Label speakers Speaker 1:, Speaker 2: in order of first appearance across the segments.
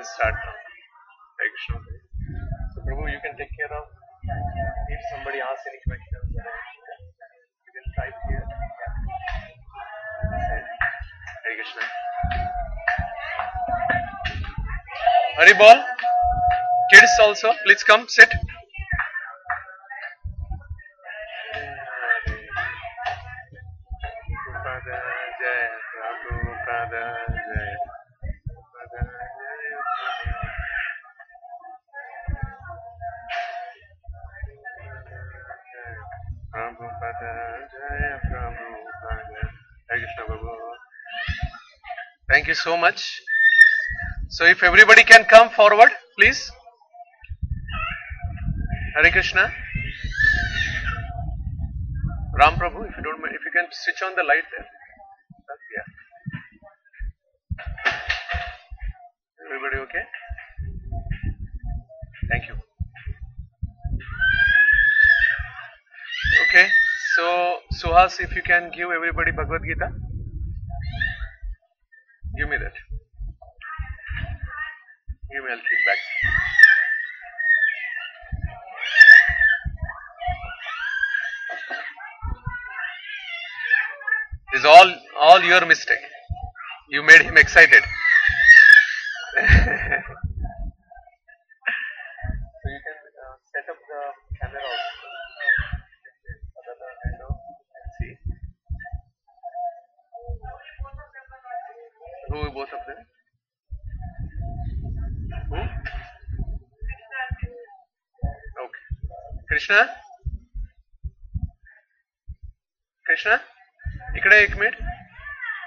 Speaker 1: will start now. Hare Krishna. So Prabhu, you can take care of if somebody asks any questions. You can type here. Hare Krishna. Haribol. Kids also, please come, sit. Thank you so much. So if everybody can come forward, please. Hare Krishna. Ram Prabhu, if you don't mind, if you can switch on the light there. Yeah. Everybody okay? Thank you. Okay, so Suhas, if you can give everybody Bhagavad Gita. Give me that. Give me, I'll keep back. This is all your mistake. You made him excited. So you can set up the camera also. See. Who both of them? Who? Okay. Krishna? Krishna? इकडे एक minute.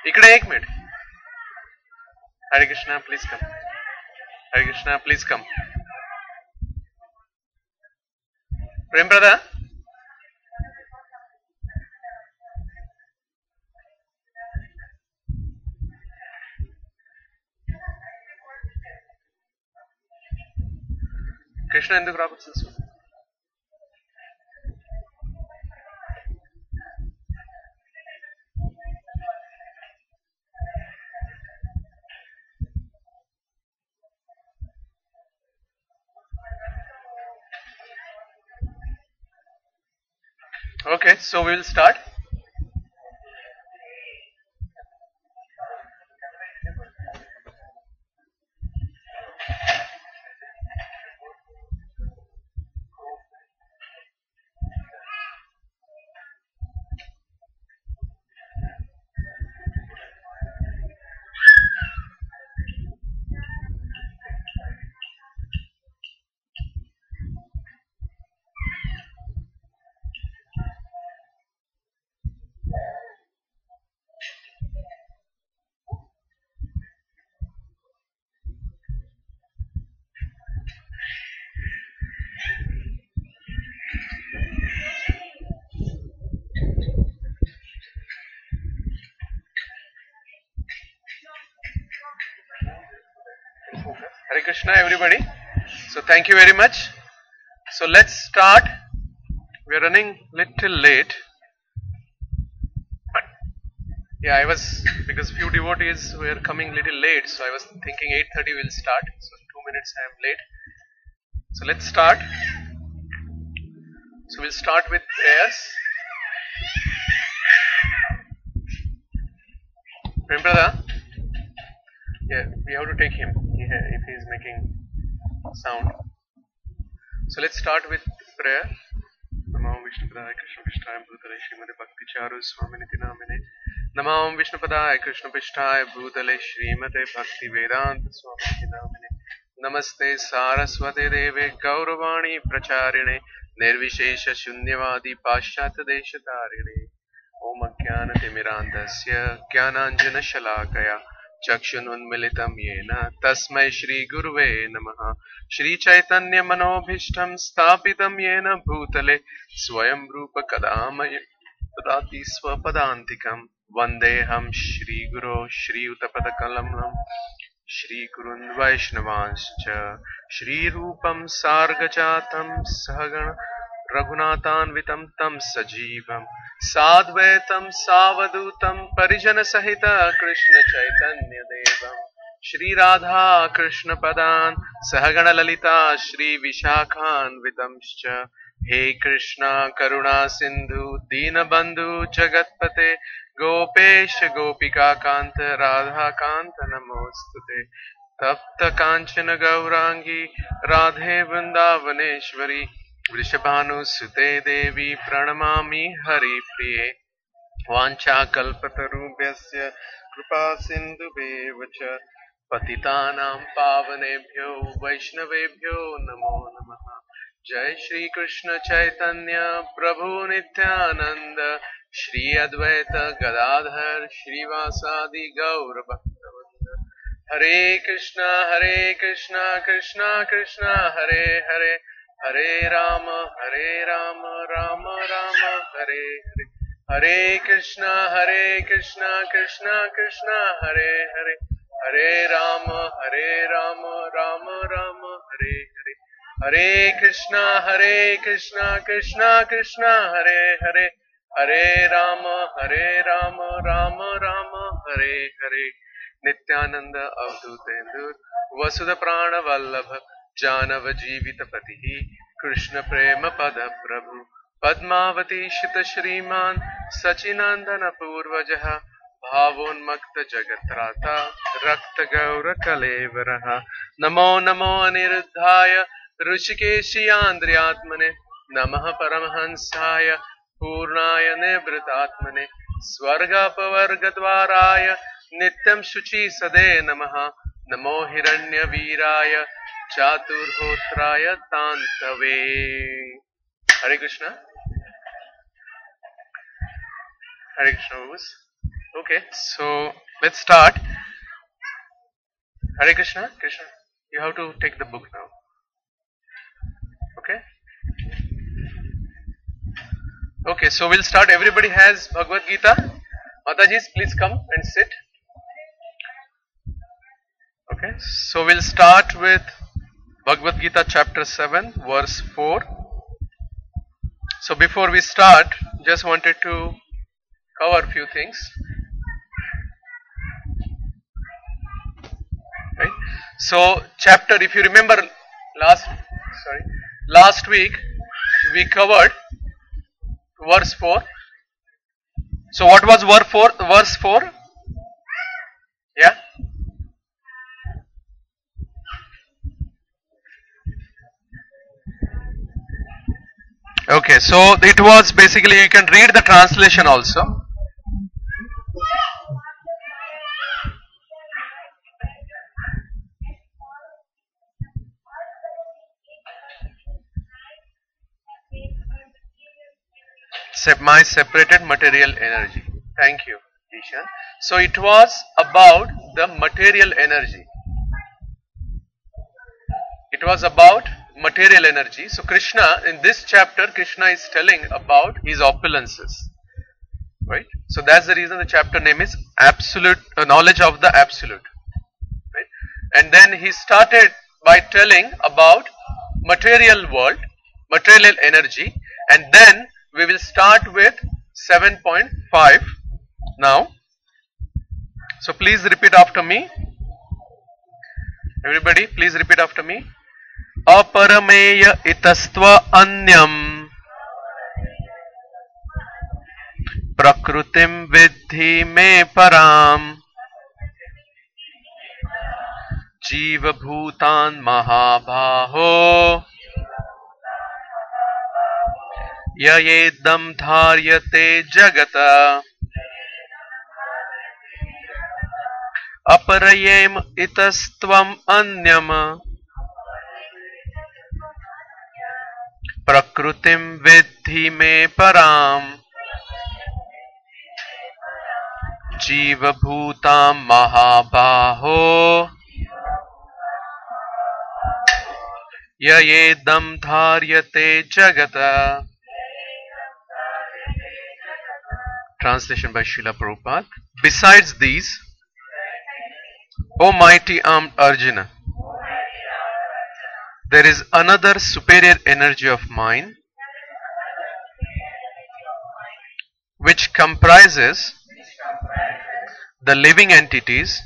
Speaker 1: इकडे एक minute. Hare Krishna, please come. Hare Krishna, please come. Prem brother. Krishna ఎందుకు రావచ్చు? Okay, so we will start. Hare Krishna everybody. So thank you very much. So let's start. We are running little late. But yeah, because few devotees were coming little late, so I was thinking 8:30 will start. So 2 minutes I am late. So let's start. So we'll start with prayers. Prem-brother? Yeah, we have to take him if he is making sound. So let's start with prayer. Namam Vishnupadaya Krishna Pishtaya Bhutale Srimate Bhakti Charu Swaminiti Namine. Namam Vishnupadaya Krishna Pishtaya Bhutale Srimate Bhakti Vedanta Swaminiti Namine. Namaste Saraswate Deve Gauravani Pracharine Nirvishesha Shunyavadi Pashyata Deshatarine. Om Jnana Timirandasya Jnananjana Shalakaya Chakshununmilitam Yena Tasmai Shri Guruve Namaha. Shri Chaitanya Manobhishtam Stapitam Yena Bhutale Swayam Rupa Kadamaya Tadati Swapadantikam Vandeham Shri Guru Shri Utapadakalamam Shri Gurun Vaishnavanscha Shri Rupam Sargajatam Sahagana Raghunathanvitam Tam Sajivam Sadvaitam Savadutam Parijana Sahita Krishna Chaitanya Devam Shri Radha Krishna Padan Sahagana Lalita Shri Vishakhan Vitamscha. He Krishna Karuna Sindhu Deenabandhu Jagatpate Gopesh Gopika Kanta Radha Kanta Namostute Tapta Kanchana Gaurangi Radhe Vrindavaneshwari Vrishabhanu Sute Devi Pranamami Hari Priye Vancha Kalpatarubhyasya Kripa Sindhubhevacha Patitanam Pavanebhyo Vaishnavebhyo Namo Namaha Jai Shri Krishna Chaitanya Prabhu Nityananda Shri Advaita Gadadhar Shri Vasadi Gaur Bhaktavanda Hare Krishna Krishna Krishna Hare Hare Hare Rama Rama Rama Hare Hare Hare Krishna Krishna Krishna Hare Hare Hare Rama Rama Rama Hare Hare Hare Krishna Krishna Krishna Hare Hare Hare Rama Rama Rama Hare Hare Nityananda Avdutendur Vasudha Prana Vallabha Janava Jivita Patihi Krishna Prema Pada Prabhu Padmavati Shita Shriman Sachinandana Purvajaha Bhavonmakta Jagatrata Rakta Gaura Kalevaraha Namo Namo Aniruddhaya Rushikeshi Andriyatmane Namaha Paramahansaya Purnaya Nibritatmane Swargapavargadvaraya Nityam Shuchi Sade Namaha Namo Hiranya Viraya Chaturhotraya Tantave Hare Krishna. Hare Krishna. Okay, so let's start. Hare Krishna. Krishna, you have to take the book now. Okay. Okay, so we'll start. Everybody has Bhagavad Gita. Matajis, please come and sit. Okay, so we'll start with Bhagavad Gita chapter 7, verse 4. So before we start, just wanted to cover a few things. Right? So chapter, if you remember last week we covered verse 4. So what was verse 4? Yeah? Okay, so it was basically, you can read the translation also. My separated material energy. Thank you, Ishan. So it was about the material energy. It was about material energy. So Krishna, in this chapter, Krishna is telling about his opulences. Right? So that's the reason the chapter name is Absolute Knowledge of the Absolute. Right? And then he started by telling about material world, material energy, and then we will start with 7.5 now. So please repeat after me. Everybody, please repeat after me. Aparameya itastva anyam prakrutim vidhi me param jiva bhutan mahabhaho yayedam dharyate jagata aparayem itastvam anyam prakrutim vidhi me param jiva bhutam mahabhaho yayedam dharyate jagata. Translation by Srila Prabhupada. Besides these, O mighty armed Arjuna, there is another superior energy of mine which comprises the living entities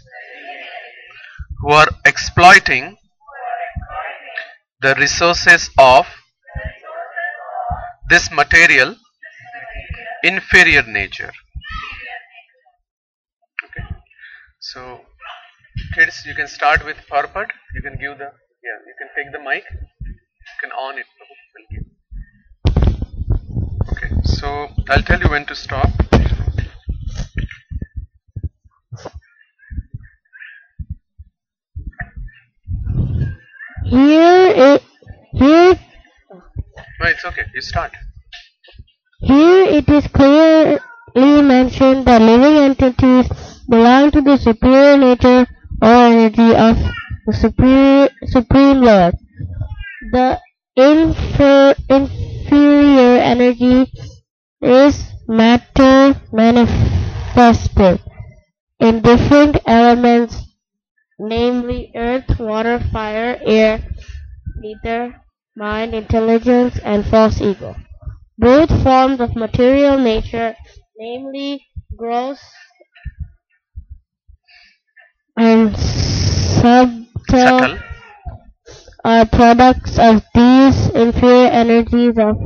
Speaker 1: who are exploiting the resources of this material inferior nature. Okay. So kids, you can start with purport. You can give the, you can take the mic. You can on it. Okay. So I'll tell you when to stop.
Speaker 2: Here
Speaker 1: No, it's okay. You start.
Speaker 2: it is clearly mentioned that living entities belong to the superior nature or energy of the Supreme Lord. The inferior energy is matter manifested in different elements, namely earth, water, fire, air, ether, mind, intelligence, and false ego. Both forms of material nature, namely gross and subtle, are products of these inferior energies of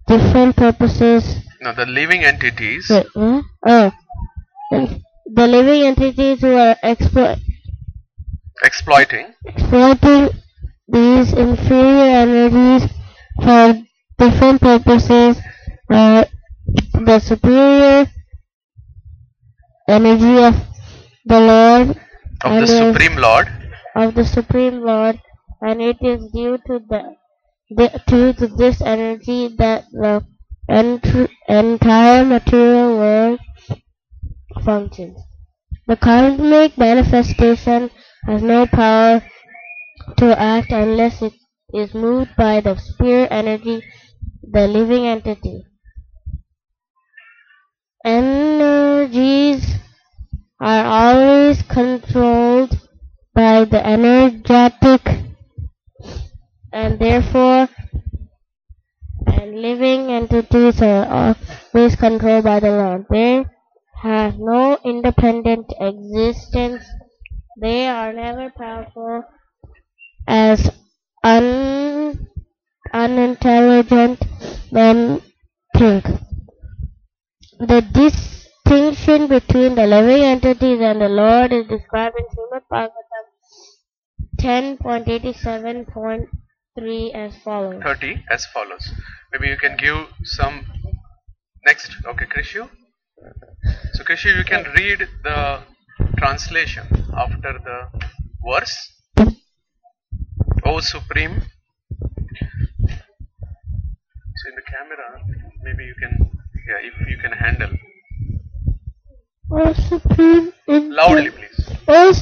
Speaker 2: different purposes.
Speaker 1: Now the living entities.
Speaker 2: The living entities who are
Speaker 1: exploiting
Speaker 2: these inferior energies for different purposes are the superior energy of the Lord
Speaker 1: of the Supreme Lord,
Speaker 2: and it is due to this energy that the entire material world functions. The cosmic manifestation has no power to act unless it is moved by the superior energy, the living entity. Energies are always controlled by the energetic and therefore living entities are always controlled by the Lord. They have no independent existence. They are never powerful as unintelligent men think. The distinction between the living entities and the Lord is described in Srimad Bhagavatam 10.87.3 as follows.
Speaker 1: 30 as follows. Maybe you can give some next. Okay, Krishu. So Krishu, you can read the translation after the verse. O Supreme. So in the camera, maybe you can, if you can handle.
Speaker 2: O Supreme,
Speaker 1: loudly, please.
Speaker 2: O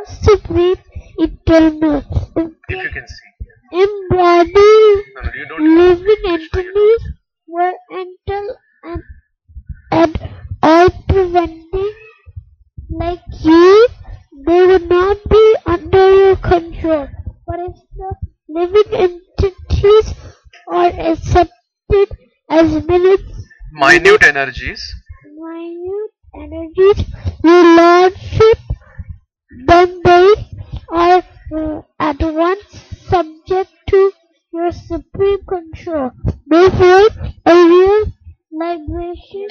Speaker 2: Supreme, eternal.
Speaker 1: If you can see.
Speaker 2: Embodied
Speaker 1: No, you don't.
Speaker 2: living entities were entered and all preventing like you, they would not be under your control. But if the living entities are accepted as
Speaker 1: minute energies,
Speaker 2: your lordship, then they are at once subject to your supreme control. Therefore, a real liberation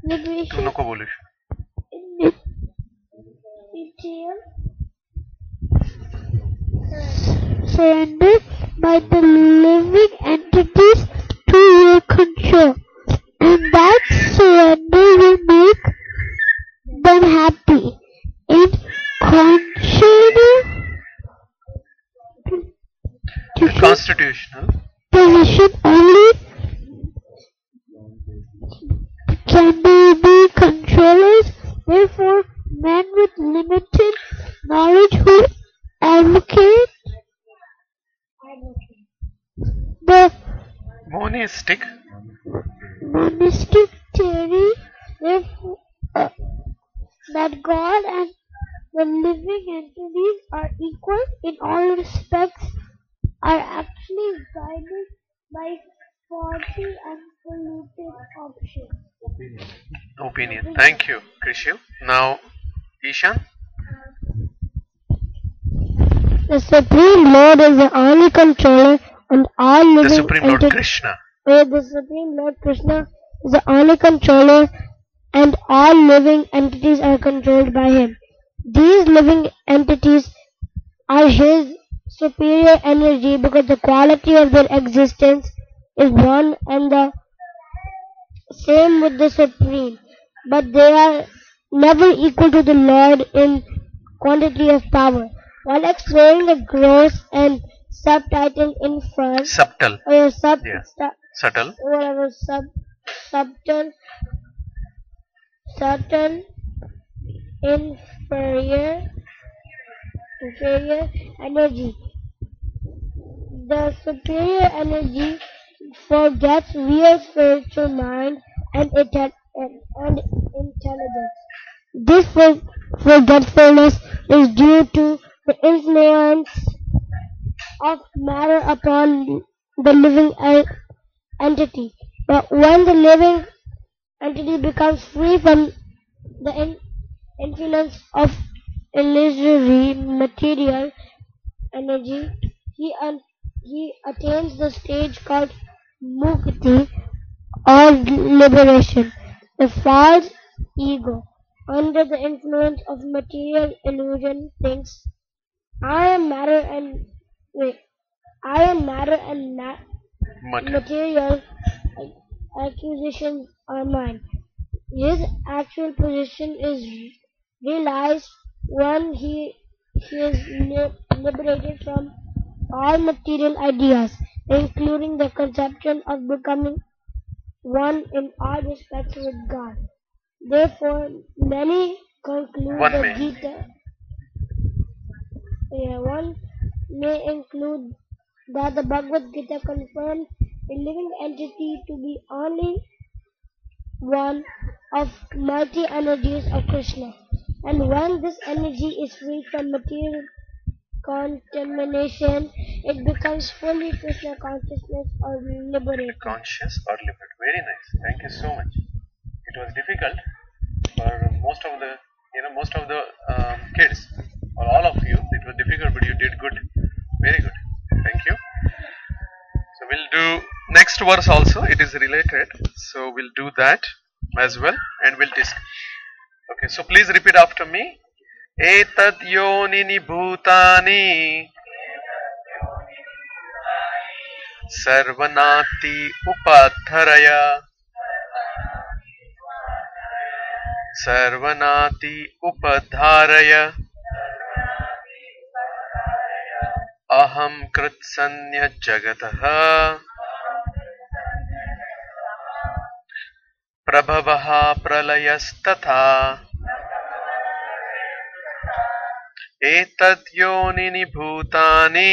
Speaker 2: entails surrender by the living entities to your control, and that surrender will make them happy. In
Speaker 1: constitutional
Speaker 2: position only can they be controllers. Therefore, men with limited knowledge who advocate the
Speaker 1: monistic
Speaker 2: theory, therefore, that God and the living entities are equal in all respects, are actually guided by faulty and polluted opinion.
Speaker 1: Thank you, Krishu. Now, Ishan.
Speaker 2: The Supreme Lord is the only controller and all
Speaker 1: The
Speaker 2: living
Speaker 1: Supreme Lord
Speaker 2: entities.
Speaker 1: Krishna.
Speaker 2: The Supreme Lord Krishna is the only controller and all living entities are controlled by him. These living entities are his superior energy because the quality of their existence is one and the same with the Supreme, but they are never equal to the Lord in quantity of power. While exploring the gross and subtitle in front,
Speaker 1: Subtle.
Speaker 2: or
Speaker 1: Yeah. Subtle.
Speaker 2: whatever subtle, subtle, inferior, inferior energy. The superior energy forgets real spiritual mind and intelligence. This forgetfulness is due to the influence of matter upon the living entity. But when the living entity becomes free from the influence of illusory material energy, he attains the stage called mukti or liberation. The false ego, under the influence of material illusion, thinks I am matter and wait, I am matter and
Speaker 1: Matter.
Speaker 2: material acquisitions are mine. His actual position is realized when he is liberated from all material ideas, including the conception of becoming one in all respects with God. Therefore, many conclude
Speaker 1: One
Speaker 2: the
Speaker 1: may.
Speaker 2: Gita. One may include that the Bhagavad Gita confirms a living entity to be only one of multi energies of Krishna. And when this energy is free from material contamination, it becomes fully Krishna consciousness or liberated.
Speaker 1: Conscious or liberated. Very nice. Thank you so much. It was difficult for most of the kids or all of you. It was difficult, but you did good. Very good. Thank you. So we'll do next verse also. It is related. So we'll do that as well, and we'll discuss. Okay. So please repeat after me. Etad yonini bhutani sarvanati upadharaya sarvanati upadharaya aham kritsanya jagatah prabhavaha pralayasthatha etad yonini bhutani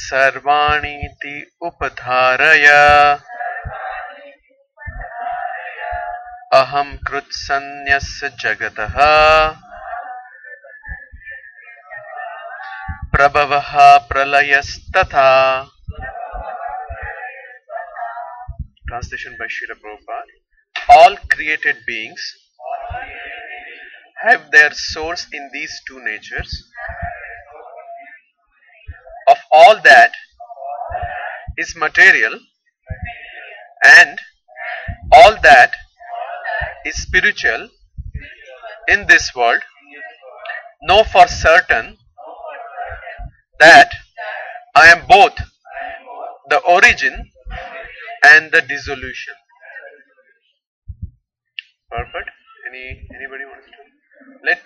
Speaker 1: sarvaniti upadharaya aham krutsanyasya jagatah prabhavaha pralayastatha. Translation by Srila Prabhupada. All created beings have their source in these two natures. Of all that is material and all that is spiritual in this world, know for certain that I am both the origin and the dissolution. Perfect. Anybody wants to let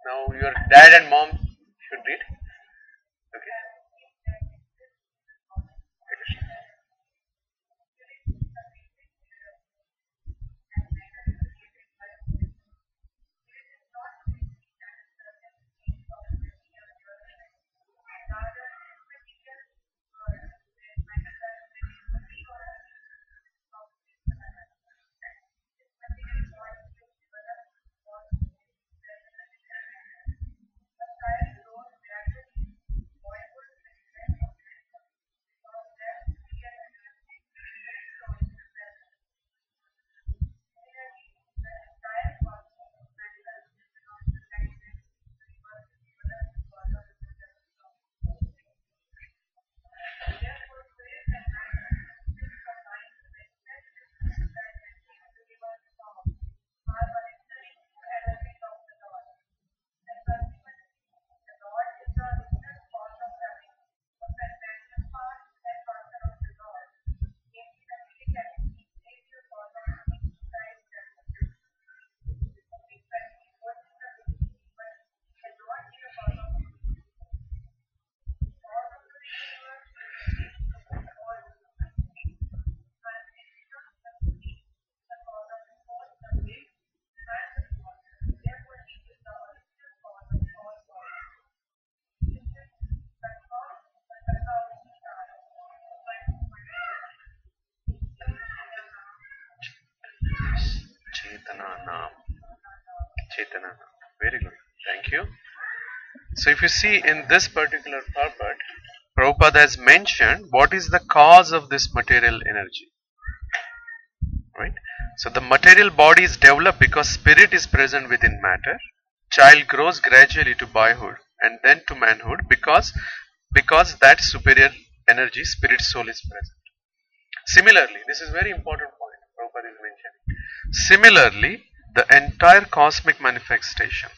Speaker 1: now your dad and mom should read. Okay. Chetana Nam. Chetana Nam. Very good. Thank you. So if you see in this particular purport, Prabhupada has mentioned what is the cause of this material energy. Right? So the material body is developed because spirit is present within matter. Child grows gradually to boyhood and then to manhood because that superior energy, spirit soul is present. Similarly, this is very important point Prabhupada is mentioning. Similarly, the entire cosmic manifestation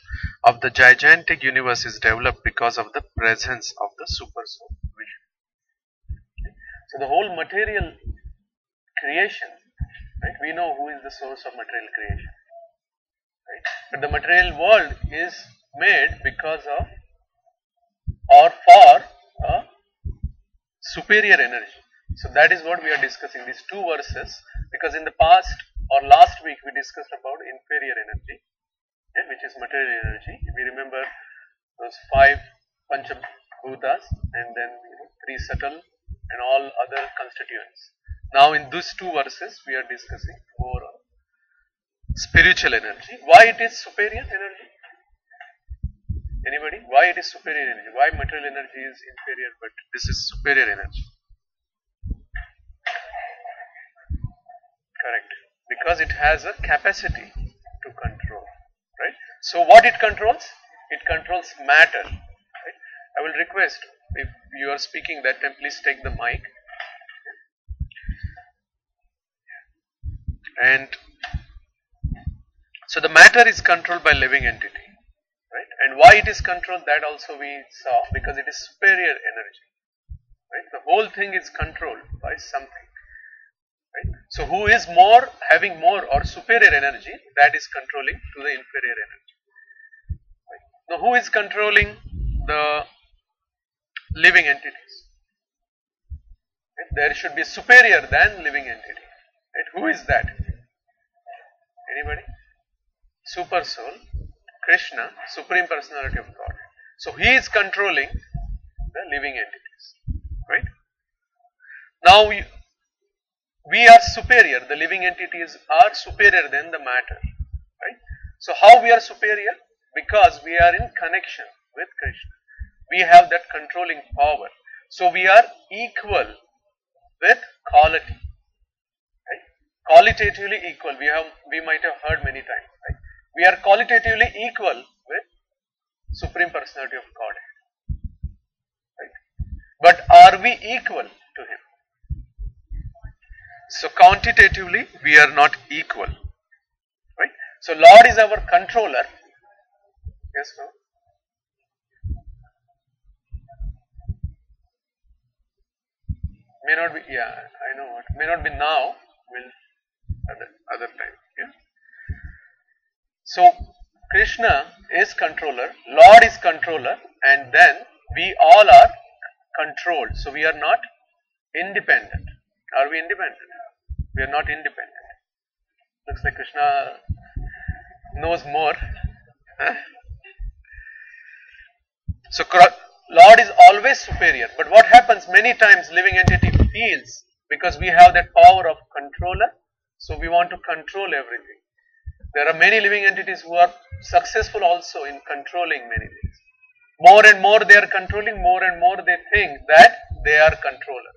Speaker 1: of the gigantic universe is developed because of the presence of the super soul. So the whole material creation, right? We know who is the source of material creation, right? But the material world is made because of or for a superior energy. So that is what we are discussing, these two verses, because in the past or last week we discussed about inferior energy, which is material energy. If we remember those 5 Panchabhutas and then 3 subtle and all other constituents. Now in these two verses we are discussing more on spiritual energy. Why it is superior energy? Anybody? Why it is superior energy? Why material energy is inferior but this is superior energy? Correct. Because it has a capacity to control. Right? So what it controls? It controls matter. Right? I will request, if you are speaking that time, please take the mic. And so the matter is controlled by living entity. Right? And why it is controlled, that also we saw, because it is superior energy. Right? The whole thing is controlled by something. Right? So who is more, having more or superior energy, that is controlling to the inferior energy. Right? Now who is controlling the living entities? Right? There should be superior than living entity. Right? Who is that? Anybody? Super soul, Krishna, Supreme Personality of God. So he is controlling the living entities. Right? Now we are superior, the living entities are superior than the matter. Right? So how we are superior? Because we are in connection with Krishna. We have that controlling power. So we are equal with quality. Right? Qualitatively equal. We might have heard many times. Right? We are qualitatively equal with Supreme Personality of Godhead. Right? But are we equal to Him? So quantitatively we are not equal. Right? So Lord is our controller. Yes, no? May not be, yeah, I know what. May not be now, will other time. Yeah? So Krishna is controller, Lord is controller, and then we all are controlled. So we are not independent. Are we independent? We are not independent. Looks like Krishna knows more. So Lord is always superior. But what happens many times, living entity feels, because we have that power of controller, so we want to control everything. There are many living entities who are successful also in controlling many things. More and more they are controlling, more and more they think that they are controller.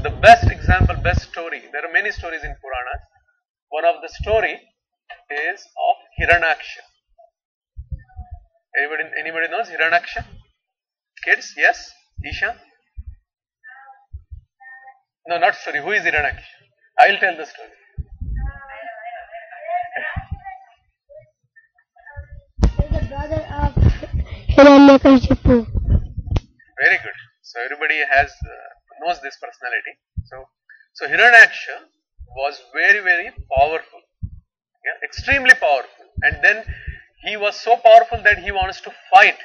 Speaker 1: The best example, best story, there are many stories in Puranas. One of the story is of Hiranyaksha. Anybody knows Hiranyaksha? Kids? Yes? Isha? No, not story. Who is Hiranyaksha? I will tell the story.
Speaker 2: The brother of Hiranyakashipu.
Speaker 1: Very good. So everybody knows this personality. So Hiranyaksha was very, very powerful. Yeah, extremely powerful. And then he was so powerful that he wants to fight.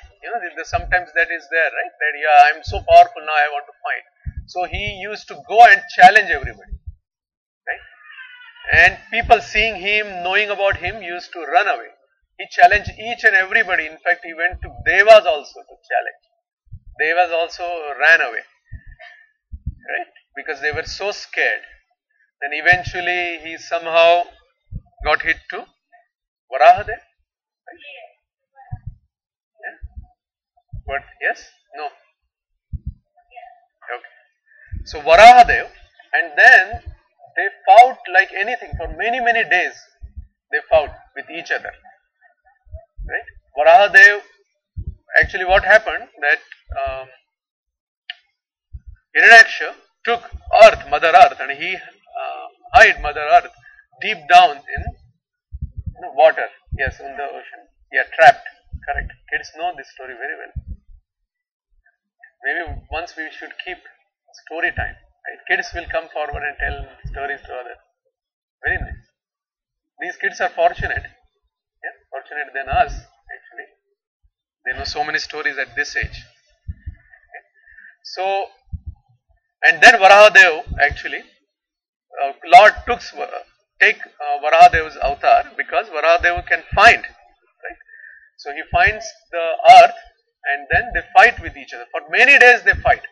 Speaker 1: Sometimes that is there, right? That yeah, I am so powerful now, I want to fight. So he used to go and challenge everybody. Right? And people seeing him, knowing about him, used to run away. He challenged each and everybody. In fact, he went to Devas also to challenge. Devas also ran away. Right? Because they were so scared. Then eventually he somehow got hit to Varahadev? Right? Yeah? What? Yes? No? Okay. So Varahadev, and then they fought like anything for many days. They fought with each other. Right? Varahadev, actually what happened that Hiranyaksha took earth, Mother Earth, and he hid Mother Earth deep down in water. Yes, in the ocean. Yeah, trapped. Correct. Kids know this story very well. Maybe once we should keep story time. Right? Kids will come forward and tell stories to others. Very nice. These kids are fortunate. Yeah, fortunate than us actually. They know so many stories at this age. Okay. So, and then Varahadev actually, Lord take Varahadev's avatar because Varahadev can find, right? So he finds the earth and then they fight with each other. For many days they fight.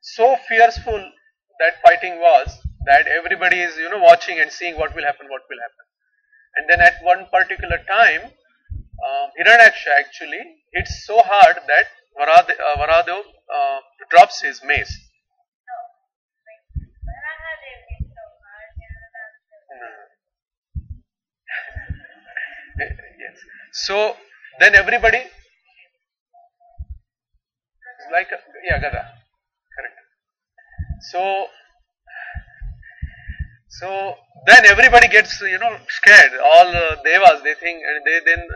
Speaker 1: So fierceful that fighting was that everybody is watching and seeing what will happen. And then at one particular time, Hiranyaksha actually hits so hard that Varahadev drops his mace. Yes. So then everybody like Gada, correct. So then everybody gets scared. All devas they think and they then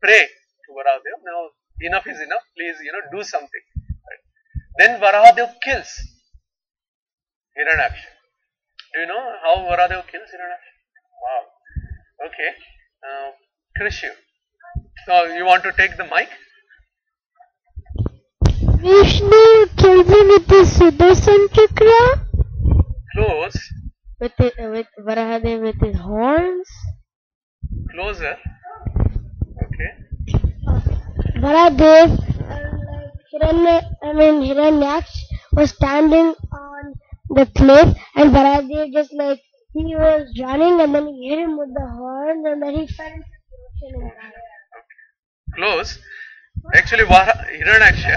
Speaker 1: pray to Varahadev. Now enough is enough. Please do something. Right. Then Varahadev kills Hiranyaksha. Do you know how Varahadev kills Hiranyaksha? Wow. Okay. Krishu. So you want to take the mic?
Speaker 2: Vishnu kills him with the Sudarshan Chakra.
Speaker 1: Close.
Speaker 2: With Varahadev with his horns.
Speaker 1: Closer. Okay.
Speaker 2: Varahadev Hiranyaksha was standing on the cliff and Varahadev just like he was running and then he hit him with the horns and then he fell into the ocean and died.
Speaker 1: Close. Actually, Hiranyaksha.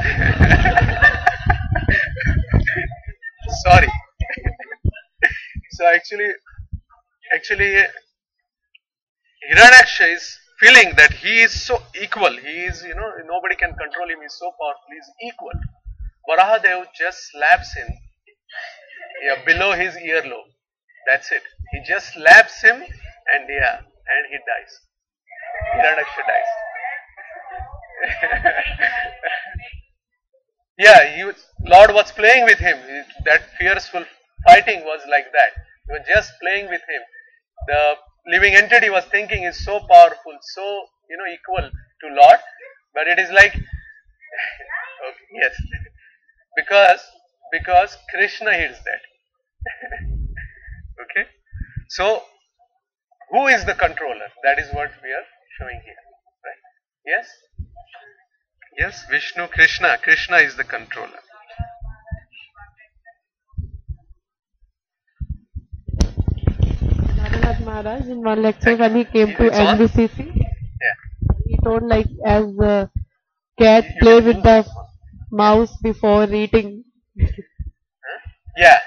Speaker 1: Sorry. So actually, Hiranyaksha is feeling that he is so equal. He is, nobody can control him. He is so powerful. He is equal. Varahadev just slaps him below his earlobe. That's it. He just slaps him and he dies. Hiranyaksha dies. Lord was playing with him. That fearful fighting was like that. He was just playing with him. The living entity was thinking is so powerful, so equal to Lord, but it is like okay, yes, because Krishna hears that. Okay, so who is the controller? That is what we are showing here, right? Yes. Yes, Vishnu, Krishna. Krishna is the controller.
Speaker 3: Naranath Maharaj in one lecture when he came to NBCC, he told like as the cat play with the mouse before eating.
Speaker 1: Yeah.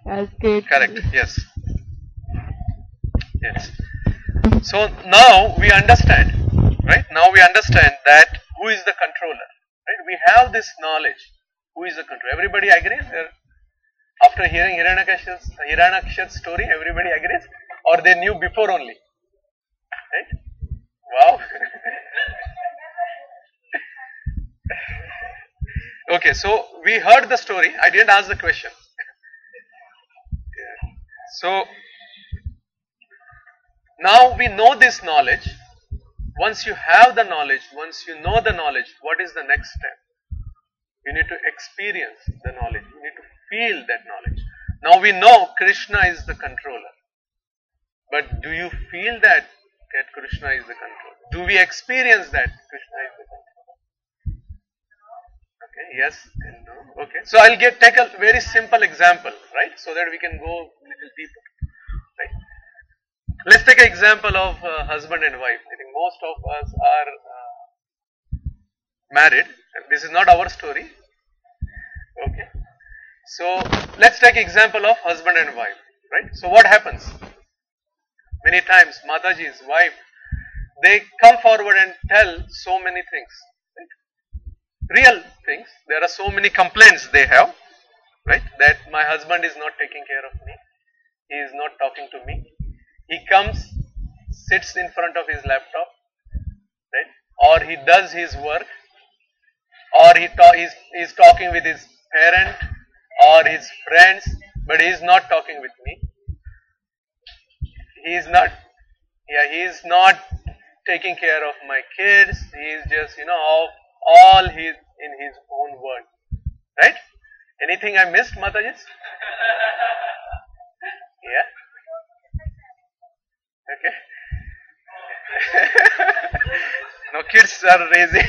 Speaker 3: As kid.
Speaker 1: Correct. Yes. Yes. So now we understand, right? Now we understand that who is the controller, right? We have this knowledge. Who is the controller? Everybody agrees? After hearing Hiranyaksha's story, everybody agrees? Or they knew before only? Right? Wow. Okay, so we heard the story. I didn't ask the question. So now we know this knowledge. Once you have the knowledge, once you know the knowledge, what is the next step? You need to experience the knowledge. You need to feel that knowledge. Now we know Krishna is the controller. But do you feel that Krishna is the controller? Do we experience that Krishna is the controller? Okay, yes and no. Okay, so I'll take a very simple example, right? So that we can go a little deeper, right? Let's take an example of husband and wife. I think most of us are married. This is not our story. Okay. So let's take example of husband and wife, right? So what happens? Many times Mataji's wife, they come forward and tell so many things, right? Real things. There are so many complaints they have, right? That my husband is not taking care of me. He is not talking to me. He comes, sits in front of his laptop, right? Or he does his work, or he's talking with his parent or his friends, but he is not talking with me. He is not taking care of my kids. He is just, all he is in his own world, right? Anything I missed, Matajis? Yeah? Okay. No, kids are raising.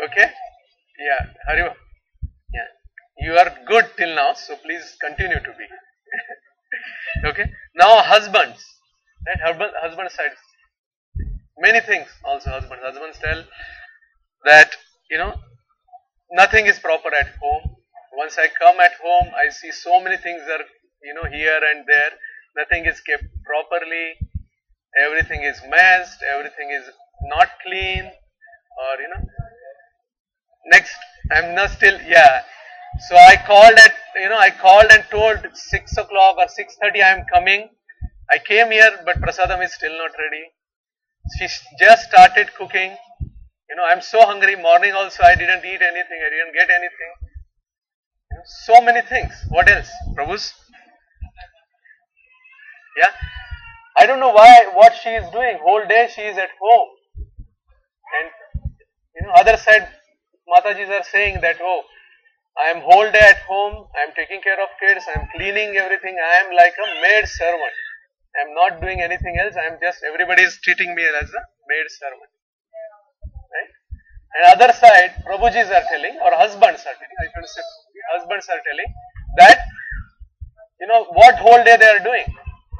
Speaker 1: Okay? Yeah, Hariva. Yeah. You are good till now, so please continue to be. Okay? Now husbands. Right? Husband side. Many things also husbands. Husbands tell that, nothing is proper at home. Once I come at home, I see so many things are, here and there. Nothing is kept properly. Everything is messed. Everything is not clean. Or, next, I'm not still, yeah. So I called and told 6 o'clock or 6:30 I am coming. I came here, but prasadam is still not ready. She just started cooking. I'm so hungry. Morning also I didn't eat anything. I didn't get anything. So many things. What else, Prabhus? Yeah. I don't know what she is doing. Whole day she is at home. And, other side, Matajis are saying that, I am whole day at home. I am taking care of kids. I am cleaning everything. I am like a maid servant. I am not doing anything else. Everybody is treating me as a maid servant. Right? And other side, Prabhujis are telling, or husbands are telling, I should say, husbands are telling that, what whole day they are doing.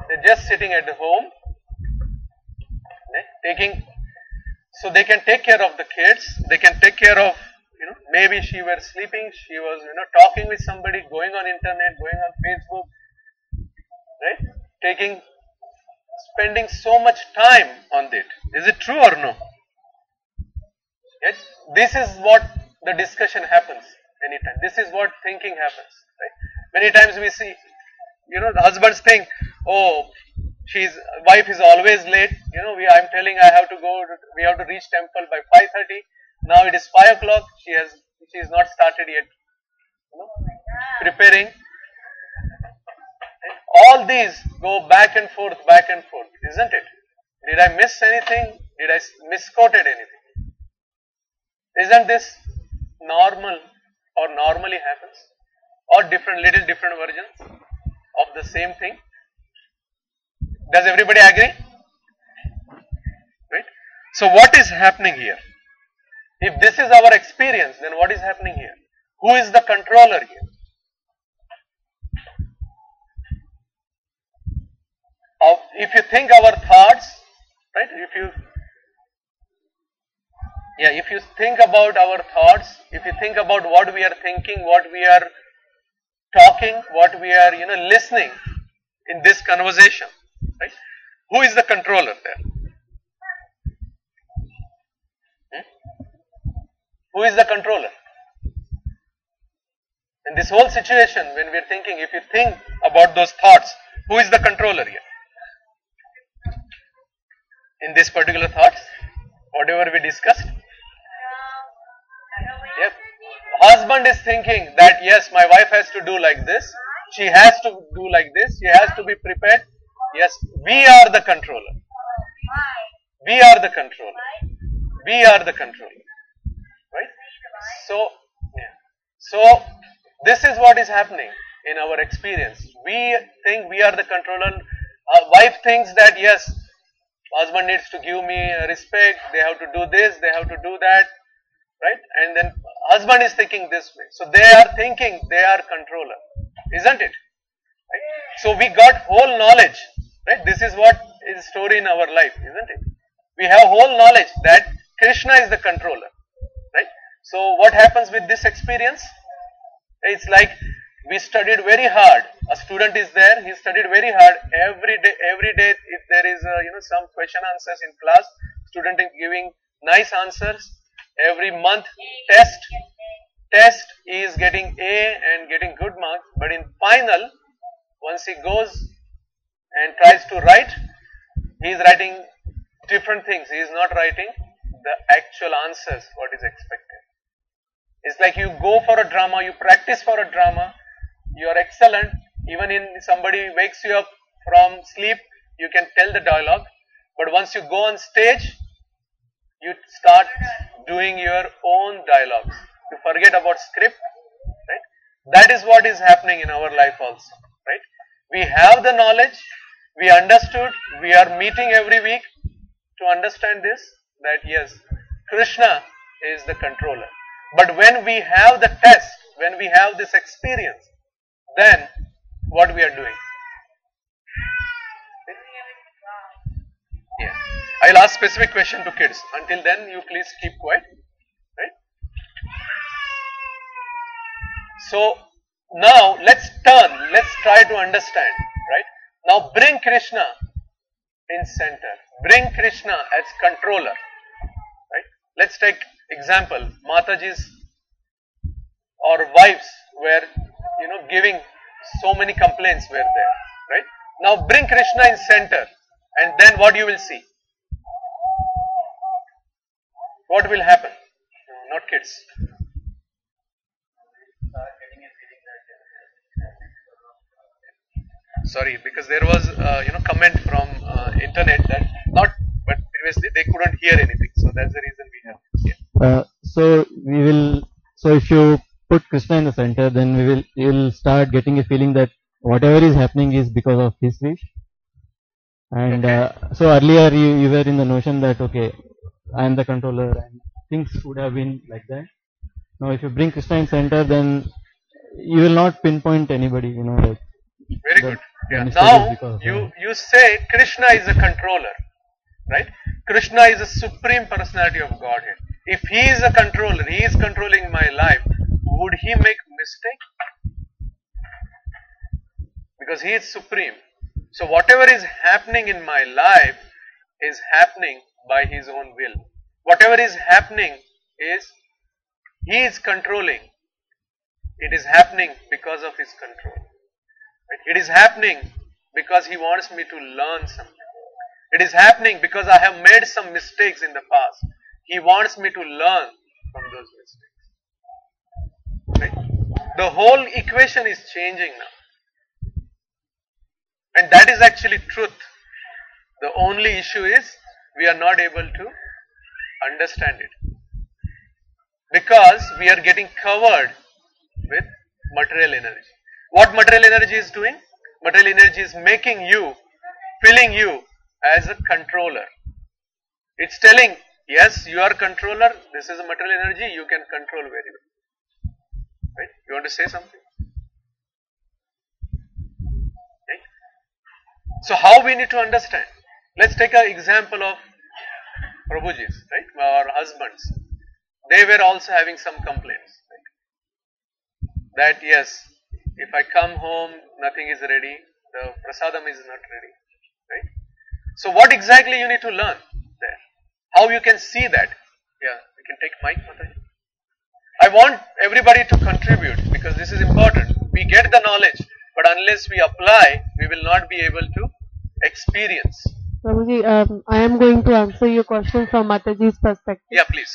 Speaker 1: They are just sitting at home, so they can take care of the kids. They can take care of, maybe she was sleeping, she was, talking with somebody, going on internet, going on Facebook, right? Spending so much time on it. Is it true or no? Yes? This is what the discussion happens anytime. This is what thinking happens. Right? Many times we see, the husbands think, wife is always late. I'm telling we have to reach temple by 5:30. Now it is 5 o'clock. She is not started yet. Preparing. All these go back and forth, isn't it? Did I miss anything? Did I misquoted anything? Isn't this normal or normally happens? Or little different versions of the same thing? Does everybody agree? Right? So what is happening here? If this is our experience, then what is happening here? Who is the controller here? If you think our thoughts, right? If you think about our thoughts, if you think about what we are thinking, what we are talking, what we are, listening in this conversation, right? Who is the controller there? Who is the controller? In this whole situation, when we are thinking, if you think about those thoughts, who is the controller here? In this particular thoughts, whatever we discussed. Yep. Husband is thinking that yes, my wife has to do like this. She has to do like this. She has to be prepared. Yes, we are the controller. We are the controller. We are the controller. Right? So this is what is happening in our experience. We think we are the controller. Our wife thinks that yes, husband needs to give me respect. They have to do this. They have to do that. Right? And then husband is thinking this way. So they are thinking they are controller. Isn't it? Right? So we got whole knowledge. Right? This is what his story in our life, isn't it? We have whole knowledge that Krishna is the controller, right? So what happens with this experience? It's like we studied very hard. A student is there, he studied very hard every day. If there is some question answers in class, student is giving nice answers. Every month test is getting A and getting good marks. But in final, once he goes and tries to write, he is writing different things. He is not writing the actual answers what is expected. It's like you go for a drama, you practice for a drama, you are excellent. Even in somebody wakes you up from sleep, you can tell the dialogue. But once you go on stage, you start doing your own dialogues. You forget about script, right? That is what is happening in our life also, right? We have the knowledge, we understood, we are meeting every week to understand this, that yes, Krishna is the controller. But when we have the test, when we have this experience, then what we are doing? Yeah. I'll ask specific question to kids. Until then, you please keep quiet. Right? So now let's turn. Let's try to understand. Right? Now bring Krishna in center. Bring Krishna as controller. Right? Let's take example. Mataji's or wives were giving so many complaints were there. Right? Now bring Krishna in center. And then what you will see? What will happen? No, not kids. Sorry, because there was comment from internet that but previously they couldn't hear anything. So that's the reason we have.
Speaker 4: So if you put Krishna in the center, then you will start getting a feeling that whatever is happening is because of his wish. And so earlier you were in the notion that okay, I am the controller and things would have been like that. Now if you bring Krishna in center, then you will not pinpoint anybody, like
Speaker 1: very good. Yeah. Now you say Krishna is a controller, right? Krishna is a supreme personality of Godhead. If he is a controller, he is controlling my life, would he make mistake? Because he is supreme. So whatever is happening in my life is happening by his own will. Whatever is happening is he is controlling. It is happening because of his control. Right? It is happening because he wants me to learn something. It is happening because I have made some mistakes in the past. He wants me to learn from those mistakes. Right? The whole equation is changing now. And that is actually truth. The only issue is we are not able to understand it. Because we are getting covered with material energy. What material energy is doing? Material energy is making you, feeling you as a controller. It's telling, yes, you are a controller, this is a material energy, you can control very well. Right? You want to say something? So how we need to understand? Let's take an example of Prabhujis, right? Our husbands. They were also having some complaints. Right? That yes, if I come home, nothing is ready, the prasadam is not ready. Right? So what exactly you need to learn there? How you can see that? Yeah, we can take mic, Mataji. I want everybody to contribute because this is important. We get the knowledge, but unless we apply, we will not be able to experience.
Speaker 3: Prabhuji, I am going to answer your question from Mataji's perspective.
Speaker 1: Yeah, please.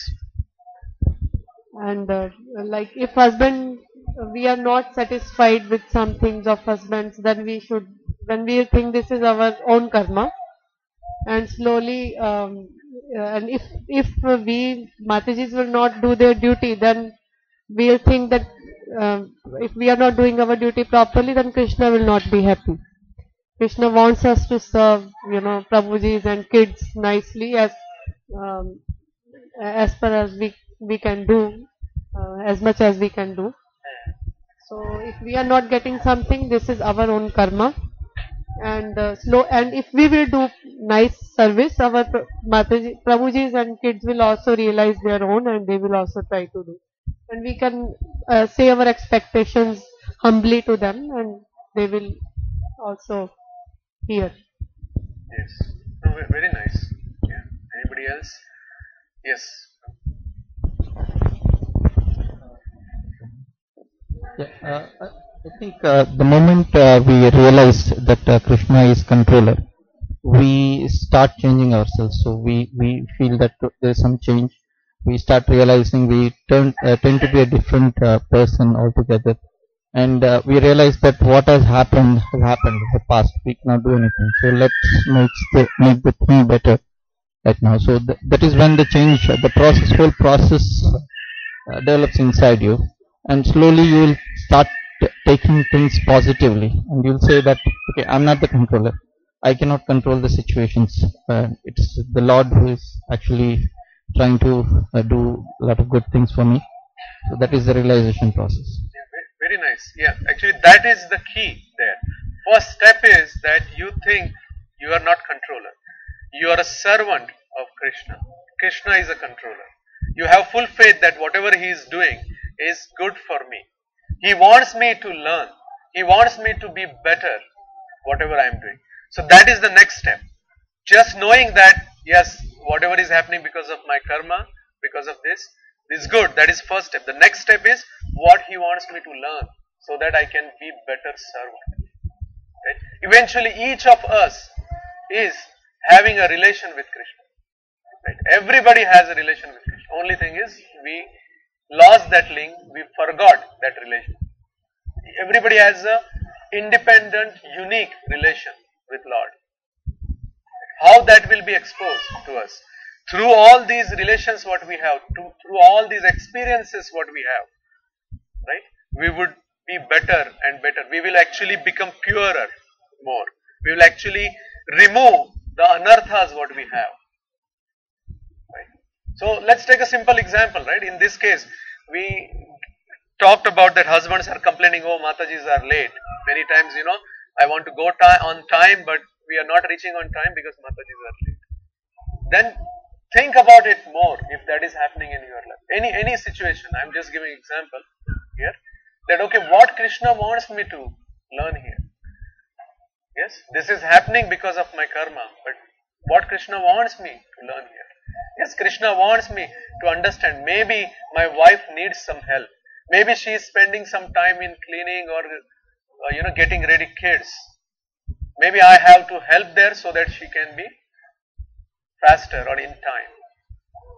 Speaker 3: And like if husband, we are not satisfied with some things of husbands, then we should, when we think this is our own karma, and slowly, and if we Matajis will not do their duty, then we'll think that if we are not doing our duty properly, then Krishna will not be happy. Krishna wants us to serve, Prabhujis and kids nicely as far as we can do, as much as we can do. So if we are not getting something, this is our own karma. And and if we will do nice service, our Mataji, Prabhujis and kids will also realize their own and they will also try to do. And we can say our expectations humbly to them and they will also hear.
Speaker 1: Yes. No, very nice. Yeah. Anybody else? Yes.
Speaker 4: Yeah, I think the moment we realize that Krishna is controller, we start changing ourselves. So we feel that there is some change. We start realizing we tend to be a different person altogether. And we realize that what has happened in the past. We cannot do anything. So let's make the thing better right now. So that is when the change, the whole process develops inside you, and slowly you will start taking things positively, and you'll say that, okay, I'm not the controller. I cannot control the situations. It's the Lord who is actually trying to do a lot of good things for me. So that is the realization process.
Speaker 1: Yeah, very nice. Yeah, actually that is the key there. First step is that you think you are not controller. You are a servant of Krishna. Krishna is a controller. You have full faith that whatever he is doing is good for me. He wants me to learn. He wants me to be better, whatever I am doing. So that is the next step. Just knowing that, yes, whatever is happening because of my karma, because of this is good. That is first step. The next step is what he wants me to learn so that I can be better servant. Right? Eventually each of us is having a relation with Krishna. Right? Everybody has a relation with Krishna. Only thing is we lost that link, we forgot that relation. Everybody has a independent, unique relation with Lord. How that will be exposed to us? Through all these relations what we have, through all these experiences what we have, right? We would be better and better. We will actually become purer more. We will actually remove the anarthas what we have. Right? So let's take a simple example, right? In this case, we talked about that husbands are complaining, oh, Matajis are late. Many times, I want to go on time, but we are not reaching on time because Matajis are late. Then think about it more if that is happening in your life. Any situation, I am just giving example here, that okay, what Krishna wants me to learn here. Yes, this is happening because of my karma, but what Krishna wants me to learn here. Yes, Krishna wants me to understand, maybe my wife needs some help. Maybe she is spending some time in cleaning or getting ready kids. Maybe I have to help there so that she can be faster or in time.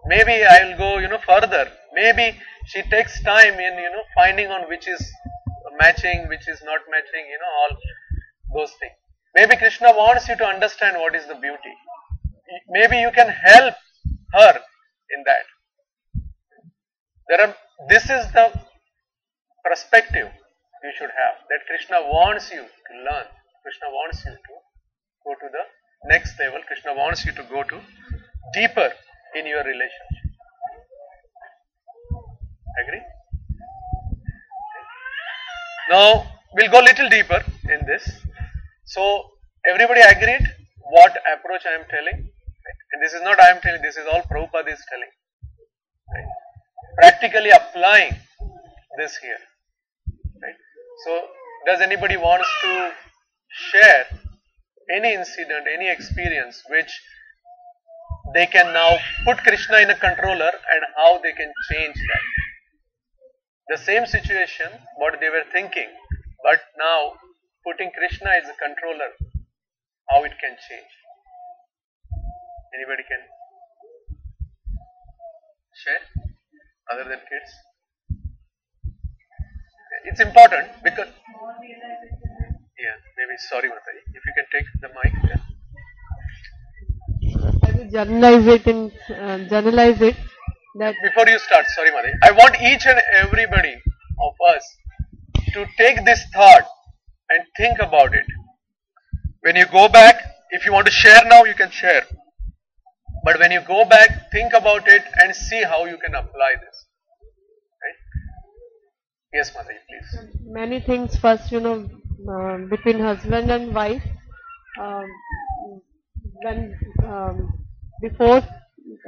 Speaker 1: Maybe I will go further. Maybe she takes time in finding on which is matching, which is not matching, all those things. Maybe Krishna wants you to understand what is the beauty. Maybe you can help her in that. This is the perspective you should have, that Krishna wants you to learn. Krishna wants you to go to the next level. Krishna wants you to go to deeper in your relationship. Agree? Now we'll go little deeper in this. So everybody agreed what approach I am telling? Right? And this is not I am telling, this is all Prabhupada is telling. Right? Practically applying this here. Right? So does anybody wants to share any incident, any experience which they can now put Krishna in a controller and how they can change that? The same situation what they were thinking, but now putting Krishna as a controller, how it can change? Anybody can share other than kids? It's important because maybe sorry Mataji, if you can take the mic.
Speaker 3: I will generalize it that
Speaker 1: before you start, sorry Mataji, I want each and everybody of us to take this thought and think about it. When you go back, if you want to share now, you can share. But when you go back, think about it and see how you can apply this. Right? Yes, Mataji, please.
Speaker 3: many things first, between husband and wife, when before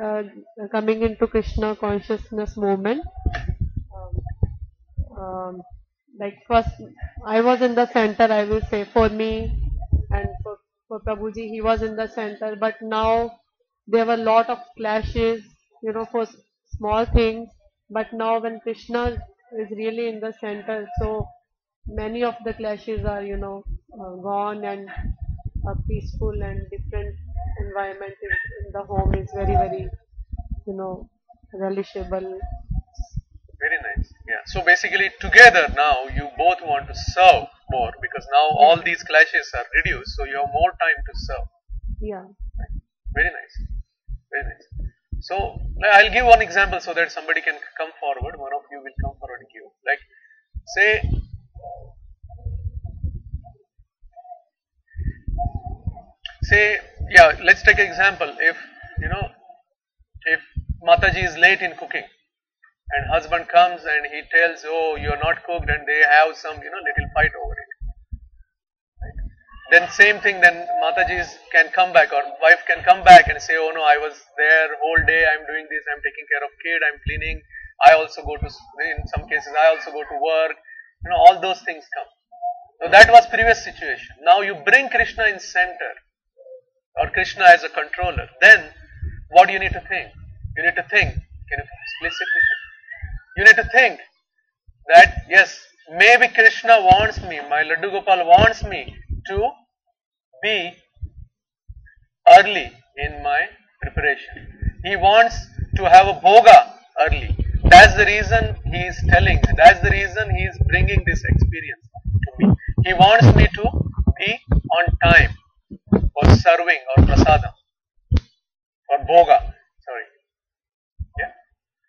Speaker 3: uh, coming into Krishna consciousness movement, like first I was in the center, I will say, for me, and for Prabhuji, he was in the center, but now there were a lot of clashes, for small things, but now when Krishna is really in the center, so many of the clashes are, gone, and a peaceful and different environment in the home is very, very, relishable.
Speaker 1: Very nice. Yeah. So basically, together now you both want to serve more because now all these clashes are reduced, so you have more time to serve.
Speaker 3: Yeah.
Speaker 1: Very nice. Very nice. So I'll give one example so that somebody can come forward. One of you will come forward and give. Like, yeah, let's take an example. If if Mataji is late in cooking, and husband comes and he tells, oh, you're not cooked, and they have some, little fight over it. Right? Then same thing, then Mataji can come back, or wife can come back and say, oh no, I was there whole day, I'm doing this, I'm taking care of kid, I'm cleaning, I also go to, in some cases, I also go to work, all those things come. So that was previous situation. Now you bring Krishna in center, or Krishna as a controller. Then what do you need to think? You need to think, can you please sit with me? You need to think that yes, maybe Krishna wants me, my Laddu Gopal wants me to be early in my preparation. He wants to have a bhoga early. That's the reason he is telling, that's the reason he is bringing this experience to me. He wants me to be on time for serving or prasadam or bhoga. Sorry. Yeah.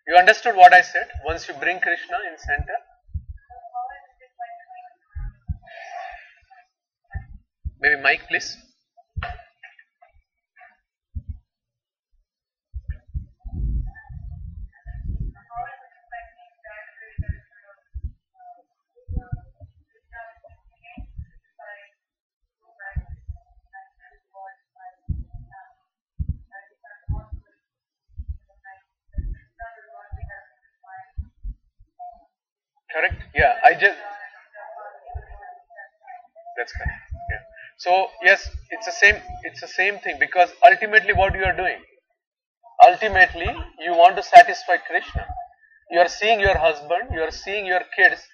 Speaker 1: You understood what I said? Once you bring Krishna in center. Maybe mic, please. Correct? Yeah, that's correct. Yeah. So yes, it's the same thing, because ultimately what you are doing? Ultimately you want to satisfy Krishna. You are seeing your husband, you are seeing your kids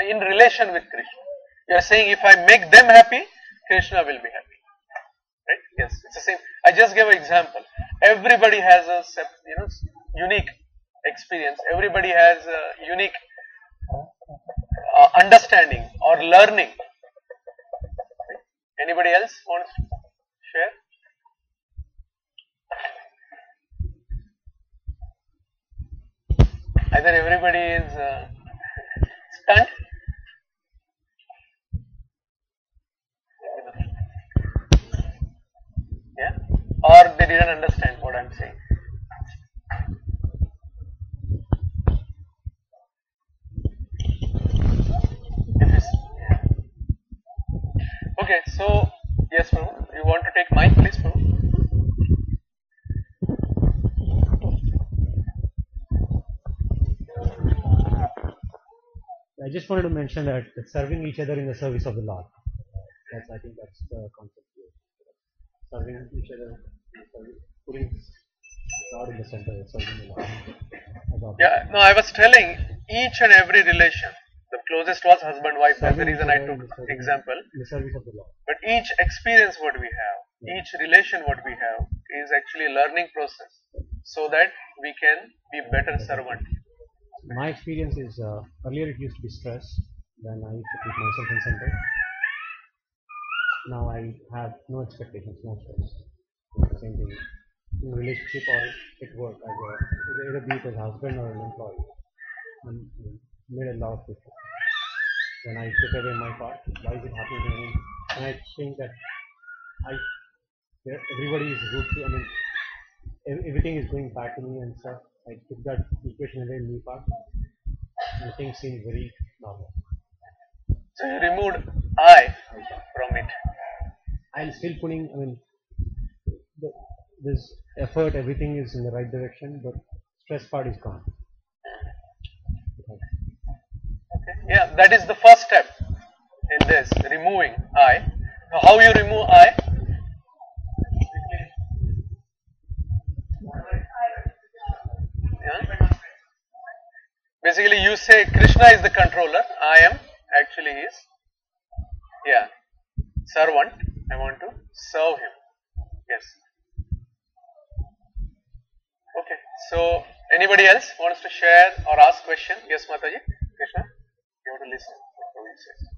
Speaker 1: in relation with Krishna. You are saying, if I make them happy, Krishna will be happy. Right? Yes, it's the same. I just gave an example. Everybody has a unique experience. Everybody has a unique understanding or learning. Right? Anybody else wants to share? Either everybody is stunned. Yeah, or they didn't understand what I'm saying. Yeah. Okay, so yes, Prabhu, you want to take mic, please, Prabhu?
Speaker 5: I just wanted to mention that serving each other in the service of the Lord. I think that's the concept here. Serving each other, putting God in the center, serving the Lord.
Speaker 1: Yeah, no, I was telling each and every relation. The closest was husband-wife. That's the reason I took example.
Speaker 5: In the service of the Lord.
Speaker 1: But each experience what we have, each relation what we have is actually a learning process, so that we can be better servant.
Speaker 5: My experience is earlier it used to be stress. Then I used to keep myself in center. Now I have no expectations, no stress. It's the same thing in relationship or at work, either be it as husband or an employee. I made a lot of mistakes. When I took away my part, why is it happening to me? And I think that everybody is good to, everything is going back to me and stuff. I took that equation away in my part, and things seem very normal.
Speaker 1: So you removed I from it.
Speaker 5: I'm still putting, this effort, everything is in the right direction, but stress part is gone.
Speaker 1: Okay. Yeah, that is the first step in this, removing I. Now, how you remove I? Yeah. Basically, you say Krishna is the controller, I am actually his, yeah, servant. I want to serve him. Yes. Okay. So, anybody else wants to share or ask question? Yes, Mataji. Krishna, you have to listen what Prabhu says.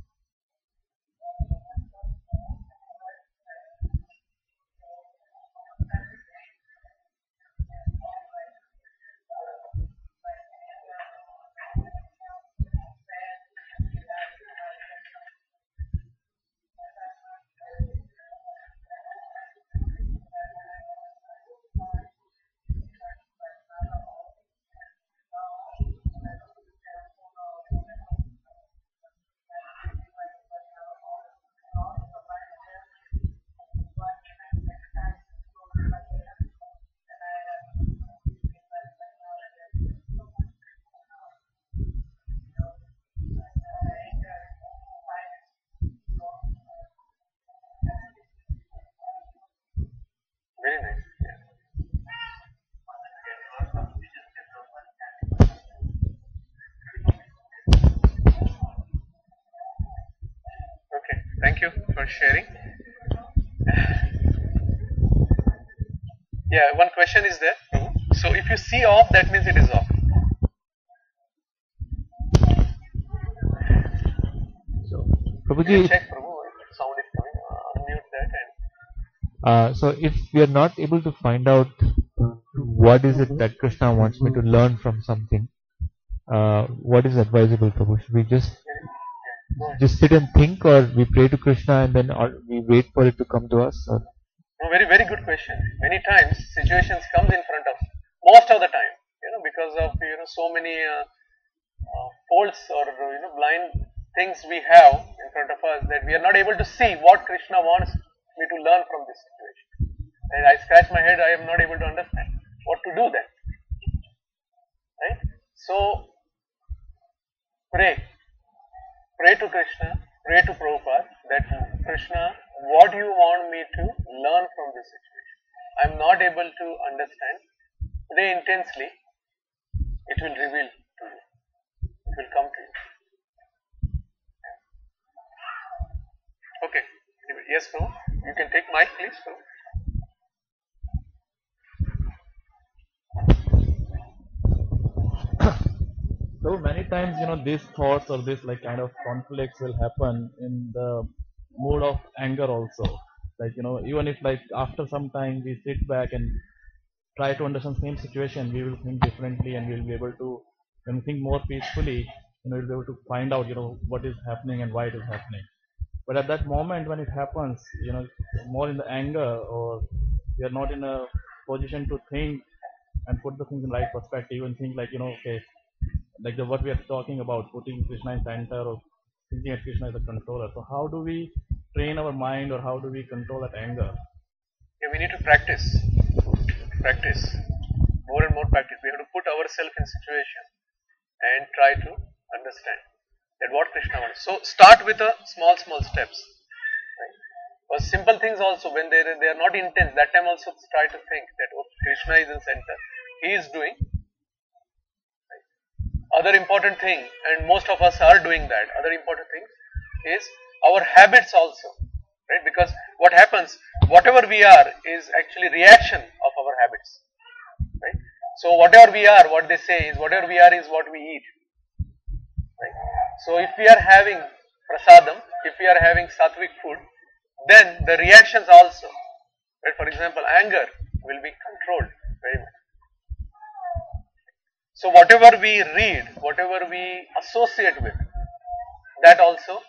Speaker 1: Very nice. Yeah. Okay. Thank you for sharing. Yeah, one question is there. So, if you see off, that means it is off.
Speaker 4: So,
Speaker 1: You
Speaker 4: Prabhuji,
Speaker 1: check, Prabhu, if sound is coming. Unmute that and.
Speaker 4: so if we are not able to find out what is it that Krishna wants me to learn from something, what is advisable, Prabhu? Should we just sit and think, or we pray to Krishna and then or we wait for it to come to us? Or?
Speaker 1: No, very, very good question. Many times situations comes in front of most of the time, because of so many faults or blind things we have in front of us that we are not able to see what Krishna wants me to learn from this situation. And I scratch my head, I am not able to understand what to do then. Right? So pray to Krishna, pray to Prabhupada that Krishna, what you want me to learn from this situation? I am not able to understand. Pray intensely, it will reveal to you. It will come to you. Okay. Yes, Prabhu. You can take mic, please, Prabhu.
Speaker 6: So many times, these thoughts or this kind of conflicts will happen in the mood of anger also. Even if after some time we sit back and try to understand same situation, we will think differently and we will be able to, when we think more peacefully, we'll be able to find out, what is happening and why it is happening. But at that moment when it happens, more in the anger, or we are not in a position to think and put the things in right perspective and think okay, what we are talking about, putting Krishna in center or thinking of Krishna as a controller. So how do we train our mind, or how do we control that anger?
Speaker 1: Yeah, we need to practice. More and more practice. We have to put ourselves in situation and try to understand that what Krishna wants. So start with a small steps. Right? Or simple things also, when they are not intense, that time also try to think that Krishna is in center. He is doing. Other important thing, and most of us are doing that, other important thing is our habits also, right? Because what happens, whatever we are is actually reaction of our habits, right? So whatever we are, what they say is whatever we are is what we eat, right? So if we are having prasadam, if we are having sattvic food, then the reactions also, right? For example, anger will be controlled very much. So whatever we read, whatever we associate with, that also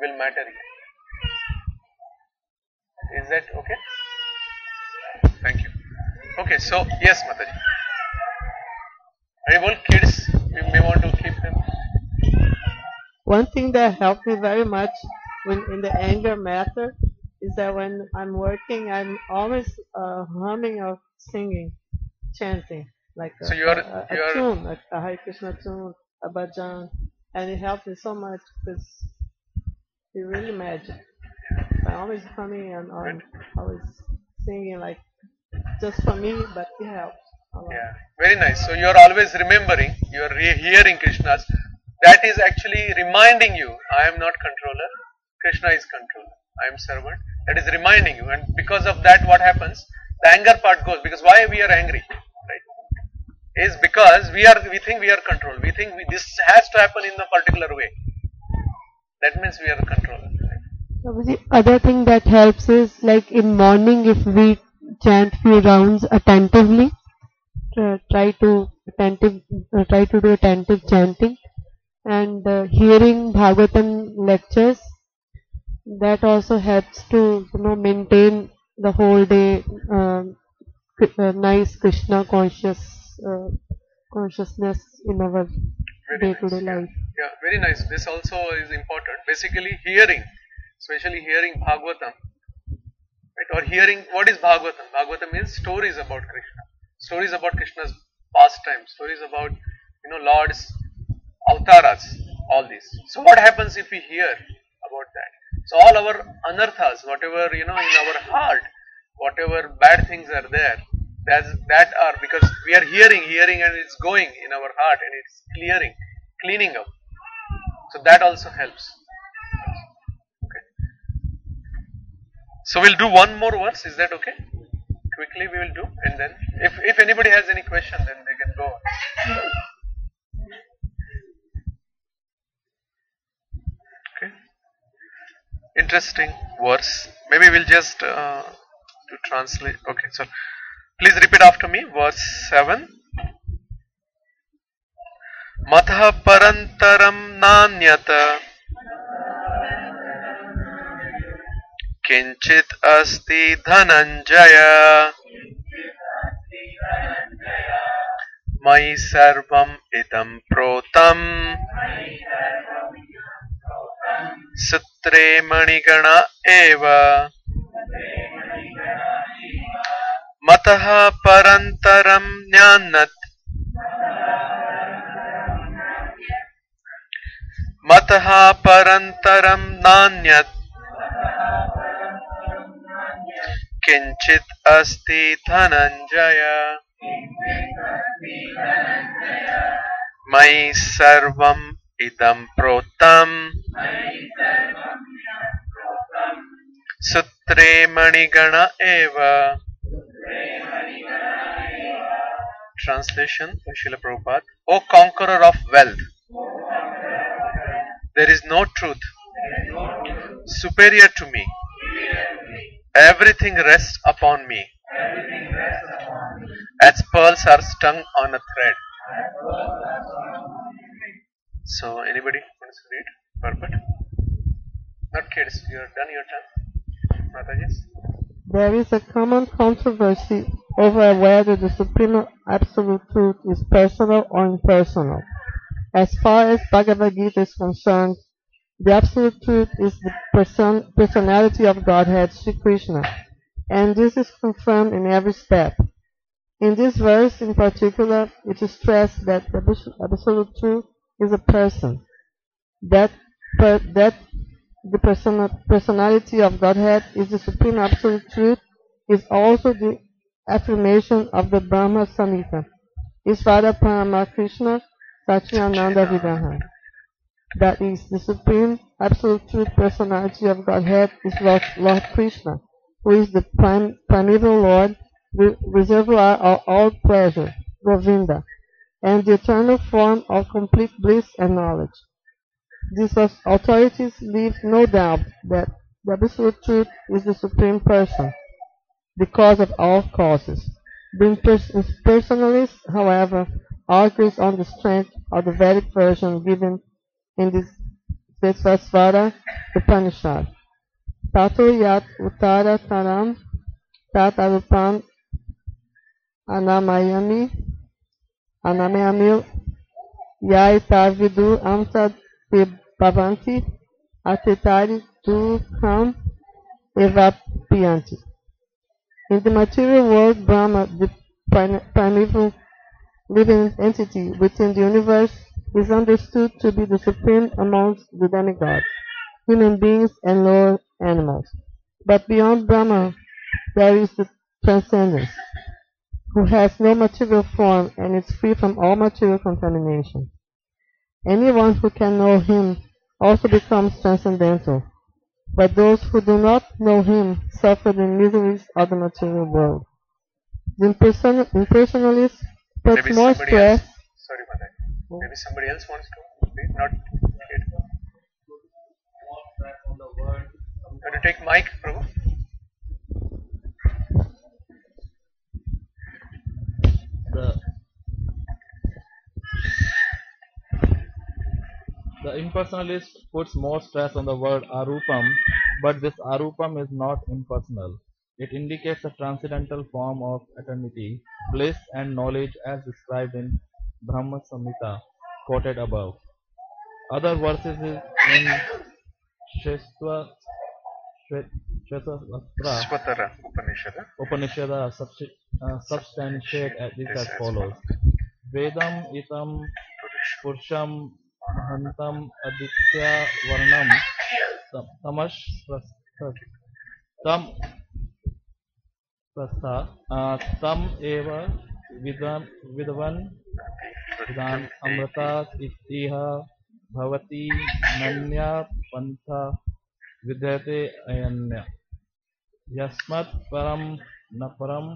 Speaker 1: will matter here. Is that okay? Thank you. Okay, so yes, Mataji. Very kids, we may want to keep them.
Speaker 3: One thing that helped me very much in the anger matter is that when I'm working, I'm always humming or singing, chanting, like
Speaker 1: So you
Speaker 3: a
Speaker 1: are
Speaker 3: tune, like a Hare Krishna tune, a bhajan, and it helped me so much because it really magic. I'm always humming and always singing, like just for me, but it helps a lot.
Speaker 1: yeah, very nice. So you are always remembering, you are hearing Krishna's. That is actually reminding you, I am not controller, Krishna is controller. I am servant. That is reminding you, and because of that, what happens? The anger part goes. Because why we are angry, right? Is because we think we are controlled. We think this has to happen in a particular way. That means we are the controller.
Speaker 3: So the other thing that helps is like in morning if we chant few rounds attentively, try to do attentive chanting and hearing Bhagavatam lectures. That also helps to maintain the whole day nice Krishna consciousness in our day-to-day life.
Speaker 1: Yeah, very nice. This also is important. Basically, hearing, especially hearing Bhagavatam, right? Or hearing what is Bhagavatam? Bhagavatam means stories about Krishna, stories about Krishna's pastime, stories about Lord's avtaras, all these. So what happens if we hear about that? So all our anarthas, whatever in our heart, whatever bad things are there, that are because we are hearing and it's going in our heart and it's cleaning up. So that also helps. Okay. So we'll do one more verse. Is that okay? Quickly we will do, and then if anybody has any question, then they can go on. Okay. Interesting verse. Maybe we'll just to translate. Okay. So please repeat after me. Verse 7. Matha parantaram nanyata किंचित अस्ति धनंजय मयि सर्वम इदं प्रोतम सूत्रे मणिगण एव मतः परंतरम ज्ञानत् मतः परंतरम नान्यत् किंचित अस्ति धनंजय मयि सर्वम इदं प्रोतम सूत्रे मणिगण एव. Translation by Srila Prabhupada. O conqueror of wealth, there is no truth superior to me. Everything rests upon me, as pearls are strung on a thread. So, anybody wants to read? Perfect. Not kids, you are done your turn. Mataji?
Speaker 3: There is a common controversy over whether the Supreme Absolute Truth is personal or impersonal. As far as Bhagavad Gita is concerned, the Absolute Truth is the personality of Godhead, Sri Krishna, and this is confirmed in every step. In this verse in particular, it is stressed that the Absolute Truth is a person, that the personality of Godhead is the Supreme Absolute Truth is also the affirmation of the Brahma Samhita. Isvara Parama Krishna Satchidananda Vigraha. That is, the Supreme Absolute Truth personality of Godhead is Lord Krishna, who is the primeval Lord, the reservoir of all pleasure, Govinda, and the eternal form of complete bliss and knowledge. These authorities leave no doubt that the Absolute Truth is the Supreme Person, the cause of all causes. The impersonalist, however, argues on the strength of the Vedic version given in the Svetasvara Upanishad. Tato yat uttara taram tat arupam anamayami yai tavidu amsa bhavanti atetari tu kam evapianti. In the material world, Brahma, the primeval living entity within the universe, is understood to be the supreme amongst the demigods, human beings, and lower animals. But beyond Brahma, there is the Transcendence, who has no material form and is free from all material contamination. Anyone who can know him also becomes transcendental, but those who do not know him suffer the miseries of the material world. The impersonalist puts
Speaker 1: Maybe
Speaker 3: more
Speaker 1: somebody else.
Speaker 3: stress.
Speaker 1: Sorry for that. Maybe somebody else wants to read, not kid. Can you take mic, Prabhu?
Speaker 6: The impersonalist puts more stress on the word arupam, but this arupam is not impersonal. It indicates a transcendental form of eternity, bliss, and knowledge as described in Brahma Samhita, quoted above. Other verses in Shesva Shesvatra
Speaker 1: Swatara Upanishad.
Speaker 6: Upanishad substantiate this as follows. Vedam itam purusham mahantam aditya varnam tamash tam prastha tam eva vidvan amrata ittiha bhavati nanya pantha vidyate ayanya yasmat param naparam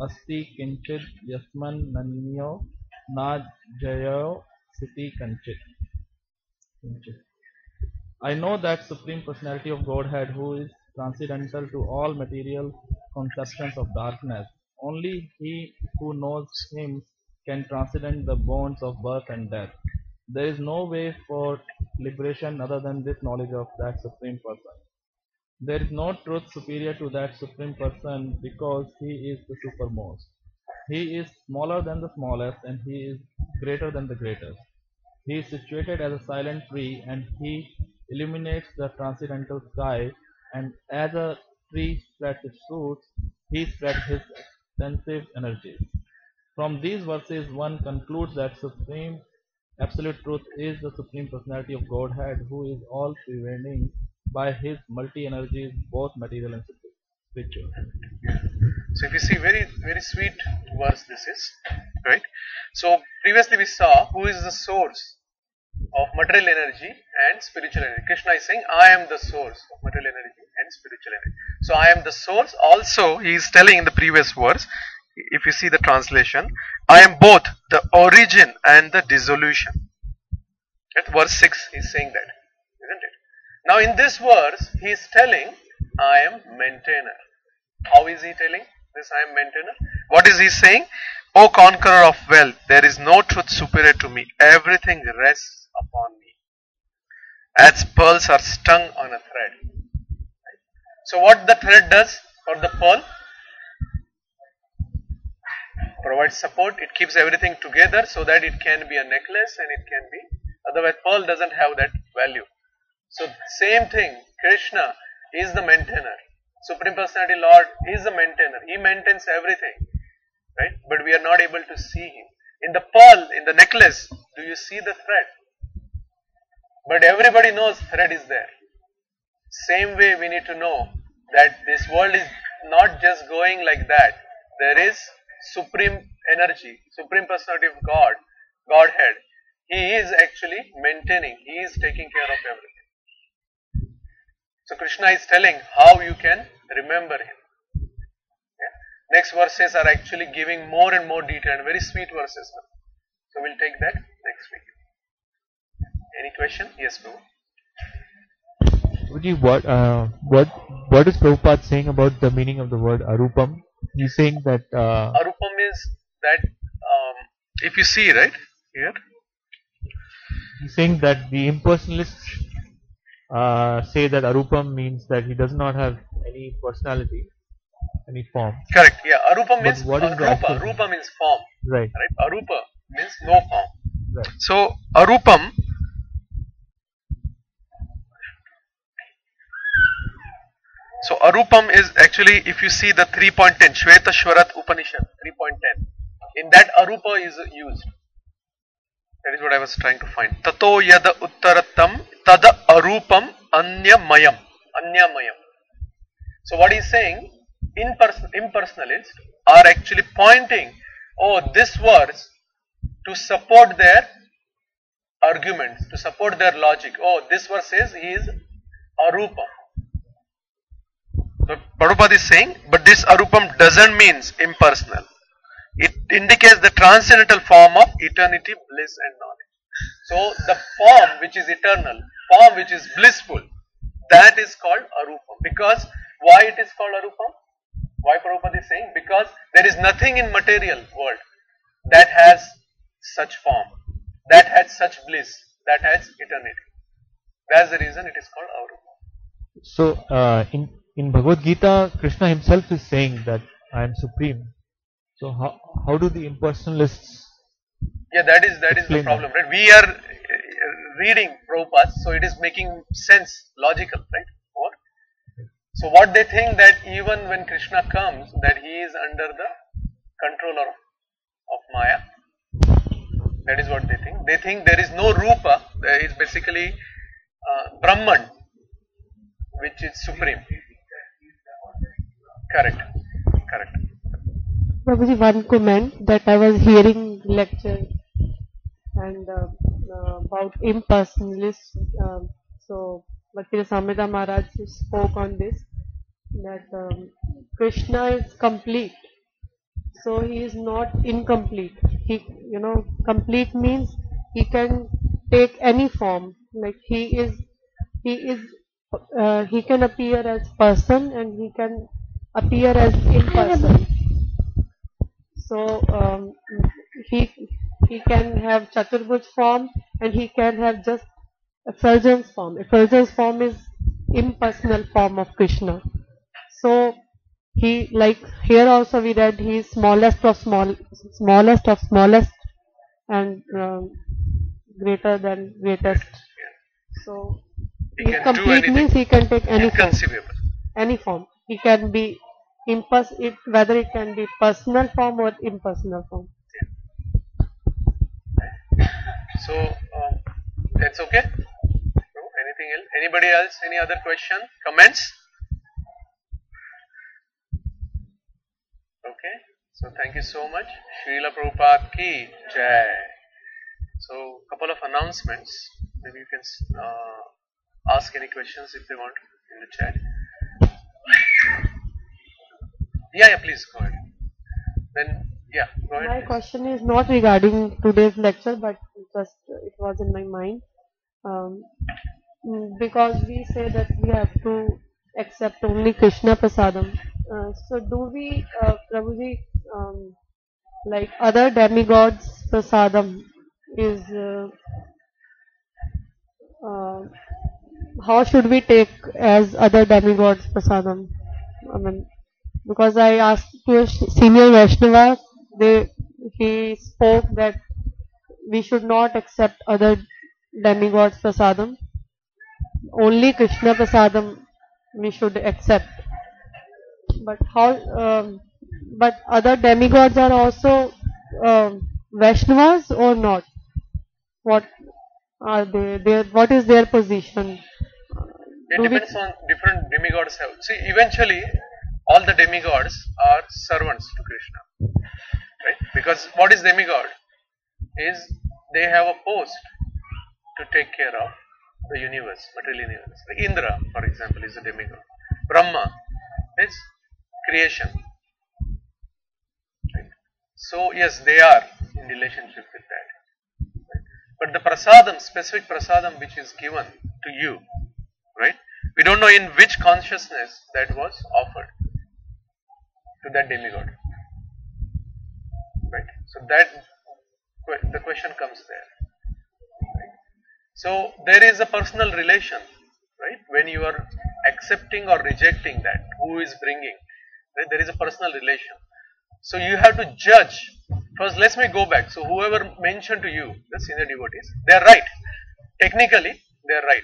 Speaker 6: asti kinchid yasman nanyo na jayo siti kanchit. I know that Supreme Personality of Godhead who is transcendental to all material conceptions of darkness. Only he who knows him can transcend the bonds of birth and death. There is no way for liberation other than this knowledge of that Supreme Person. There is no truth superior to that Supreme Person because he is the supermost. He is smaller than the smallest and he is greater than the greatest. He is situated as a silent tree and he illuminates the transcendental sky, and as a tree spreads its roots, he spreads his extensive energies. From these verses one concludes that Supreme Absolute Truth is the Supreme Personality of Godhead who is all prevailing by his multi-energies, both material and spiritual.
Speaker 1: So if you see, very sweet verse this is, right? So previously we saw who is the source of material energy and spiritual energy. Krishna is saying, I am the source of material energy and spiritual energy. So I am the source. Also he is telling in the previous verse, if you see the translation, I am both the origin and the dissolution. At verse 6 he is saying that, isn't it? Now in this verse he is telling, I am maintainer. How is he telling this I am maintainer? What is he saying? O conqueror of wealth, there is no truth superior to me. Everything rests upon me. As pearls are strung on a thread. So what the thread does for the pearl? Provides support. It keeps everything together so that it can be a necklace and it can be, otherwise pearl doesn't have that value. So same thing, Krishna is the maintainer. Supreme Personality Lord is the maintainer. He maintains everything, right? But we are not able to see him. In the pearl, in the necklace, do you see the thread? But everybody knows thread is there. Same way we need to know that this world is not just going like that. There is supreme energy, Supreme Personality of God, Godhead. He is actually maintaining. He is taking care of everything. So Krishna is telling how you can remember him. Yeah? Next verses are actually giving more and more detail and very sweet verses. So we'll take that next week. Any question? Yes, Prabhu.
Speaker 7: Guruji, what is Prabhupada saying about the meaning of the word arupam? He's saying that
Speaker 1: Arupam is that if you see right here,
Speaker 7: he's saying that the impersonalists say that arupam means that he does not have any personality, any form.
Speaker 1: correct. Yeah, Arupam
Speaker 7: But
Speaker 1: means
Speaker 7: what is the
Speaker 1: Rupa.
Speaker 7: actual-
Speaker 1: Rupa means form.
Speaker 7: Right.
Speaker 1: Right? Arupa means no form.
Speaker 7: Right.
Speaker 1: So Arupam So Arupam is actually, if you see the 3.10, Shweta Shwarat Upanishad 3.10, in that Arupa is used. That is what I was trying to find. Tato yada uttaratam tada arupam anyamayam. Anyamayam. So what he's saying, impersonalists are actually pointing, oh, this verse to support their arguments, to support their logic. Oh, this verse says he is Arupam. So Prabhupada is saying, but this Arupam doesn't mean impersonal. It indicates the transcendental form of eternity, bliss and knowledge. So the form which is eternal, form which is blissful, that is called Arupam. Because why it is called Arupam? Why Prabhupada is saying? Because there is nothing in material world that has such form, that has such bliss, that has eternity. That's the reason it is called Arupam.
Speaker 7: So, in Bhagavad Gita, Krishna himself is saying that I am supreme. So, how do the impersonalists?
Speaker 1: Yeah, that is the problem, right? We are reading Prabhupada, so it is making sense, logical, right? Or so what they think that even when Krishna comes, that he is under the control of Maya. That is what they think. They think there is no Rupa. There is basically Brahman, which is supreme. Correct.
Speaker 3: Prabhuji, one comment that I was hearing lecture and about impersonalists. So Bhakti Samhita Maharaj spoke on this, that Krishna is complete, so he is not incomplete. He, complete means he can take any form. Like he can appear as person and he can appear as imperson. So he can have Chaturbhuj form and he can have just effulgence form. Effulgence form is impersonal form of Krishna. So he, like here also we read, he is smallest of smallest and greater than greatest. So
Speaker 1: He can do
Speaker 3: complete
Speaker 1: anything.
Speaker 3: means he can take any form.
Speaker 1: Inconceivable.
Speaker 3: Any form. He can be whether it can be personal form or impersonal form.
Speaker 1: So that's okay. No, anything else? Anybody else? Any other question? Comments? Okay. So thank you so much. Srila Prabhupada ki jai. So couple of announcements. Maybe you can ask any questions if they want in the chat. Yeah, please go ahead. Then, yeah, go ahead.
Speaker 3: My
Speaker 1: please.
Speaker 3: question is not regarding today's lecture, but just it was in my mind. Because we say that we have to accept only Krishna Prasadam. So do we, Prabhuji, like other demigods Prasadam is, how should we take as other demigods Prasadam? I mean, because I asked to a senior Vaishnava, he spoke that we should not accept other demigods Prasadam. Only Krishna Prasadam we should accept. But how? But other demigods are also Vaishnavas or not? What are they? What is their position?
Speaker 1: It depends on different demigods have. See, eventually, all the demigods are servants to Krishna, right? Because what is demigod? Is they have a post to take care of the universe, material universe. Like Indra, for example, is a demigod. Brahma is creation. Right? So yes, they are in relationship with that. Right? But the prasadam, specific prasadam which is given to you, right? We don't know in which consciousness that was offered to that demigod. Right? So that the question comes there. Right? So there is a personal relation, right? When you are accepting or rejecting that, who is bringing, right? There is a personal relation. So you have to judge. First, let me go back. So whoever mentioned to you, the senior devotees, they are right. Technically, they are right.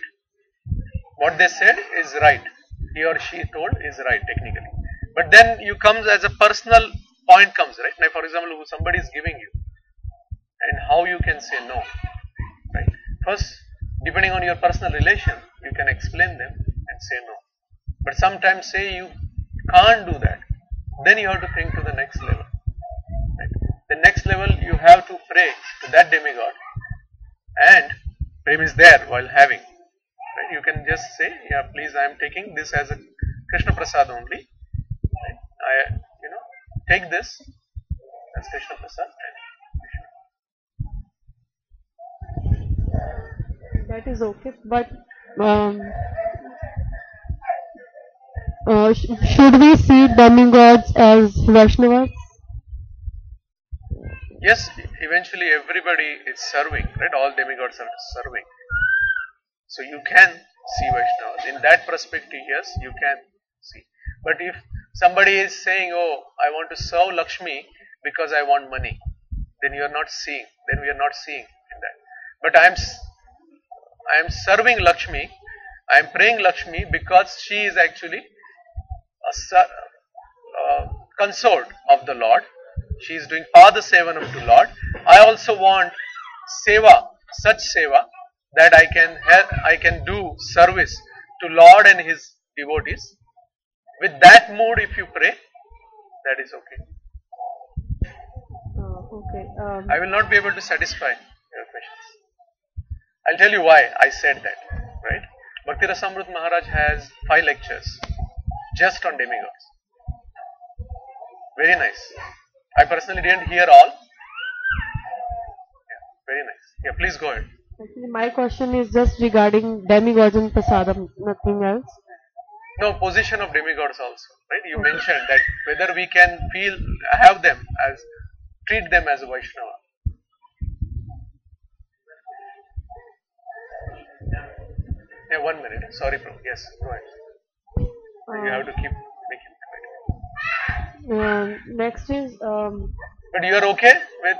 Speaker 1: What they said is right. he or she told is right technically. But then you comes as a personal point comes, right? Now, for example, somebody is giving you, and how you can say no, right? First, depending on your personal relation, you can explain them and say no. But sometimes say you can't do that, then you have to think to the next level. Right? The next level you have to pray to that demigod, and prem is there while having. Right? You can just say, yeah, please, I am taking this as a Krishna Prasad only. Right? I, take this as Krishna Prasad.
Speaker 3: That is okay, but should we see demigods as Vaishnavas?
Speaker 1: Yes, eventually everybody is serving, right? All demigods are serving. So you can see Vaishnavas. In that perspective, yes, you can see. But if somebody is saying, oh, I want to serve Lakshmi because I want money, then you are not seeing. Then we are not seeing in that. But I am serving Lakshmi, I am praying Lakshmi because she is actually a consort of the Lord. She is doing Pada Sevanam to Lord. I also want seva, such seva, that I can do service to Lord and His devotees. With that mood, if you pray, that is okay.
Speaker 3: Okay.
Speaker 1: I will not be able to satisfy your questions. I'll tell you why I said that, right? Bhakti Rasamrut Maharaj has 5 lectures just on demigods. Very nice. I personally didn't hear all. Yeah, very nice. Yeah, please go ahead.
Speaker 3: Actually, my question is just regarding demigods and prasadam, nothing else.
Speaker 1: No, position of demigods also, right? You mentioned that whether we can have them as, treat them as a Vaishnava. Yeah, 1 minute. Sorry, bro. Yes, go ahead. You have to keep making it.
Speaker 3: Next is
Speaker 1: But you are okay with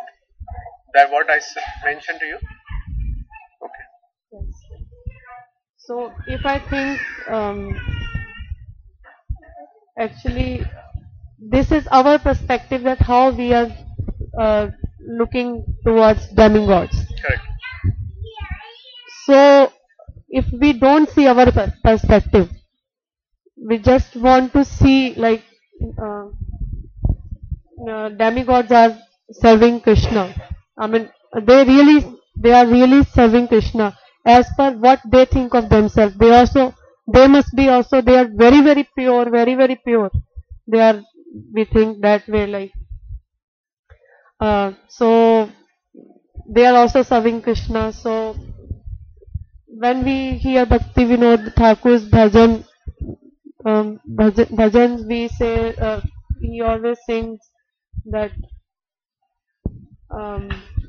Speaker 1: that? What I mentioned to you? Okay.
Speaker 3: yes. So if I think actually this is our perspective that how we are looking towards demigods.
Speaker 1: Correct.
Speaker 3: So if we don't see our perspective, we just want to see like demigods are serving Krishna. I mean, they are really serving Krishna as per what they think of themselves. They are very, very pure, very, very pure. We think that way, like, so they are also serving Krishna. So when we hear Bhakti Vinod Thakur's bhajans, we say, he always sings that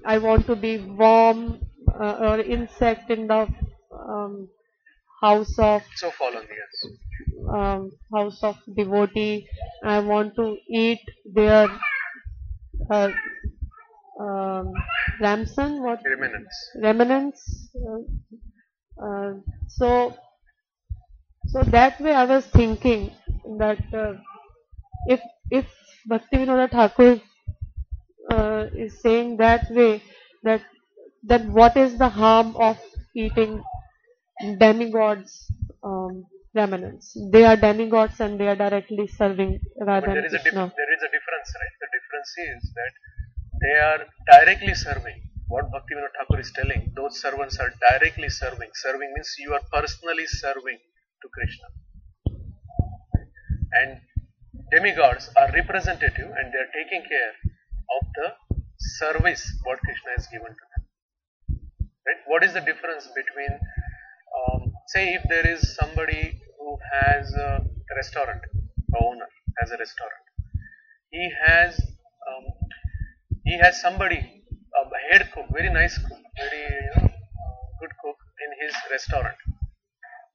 Speaker 3: I want to be worm or insect in the house of
Speaker 1: So follow me, yes.
Speaker 3: house of devotee. I want to eat their ramson, what remnants. So that way I was thinking that if Bhaktivinoda Thakur is saying that way, that what is the harm of eating demigods remnants? They are demigods and they are directly serving Radha
Speaker 1: But
Speaker 3: and
Speaker 1: there is a
Speaker 3: Krishna.
Speaker 1: difference, right? The difference is that they are directly serving. What Bhaktivinoda Thakur is telling, those servants are directly serving. Serving means you are personally serving to Krishna. And demigods are representative and they are taking care of the service what Krishna has given to them. Right? What is the difference between, say if there is somebody who has a restaurant, the owner has a restaurant. He has somebody, a head cook, very nice cook, very good cook in his restaurant.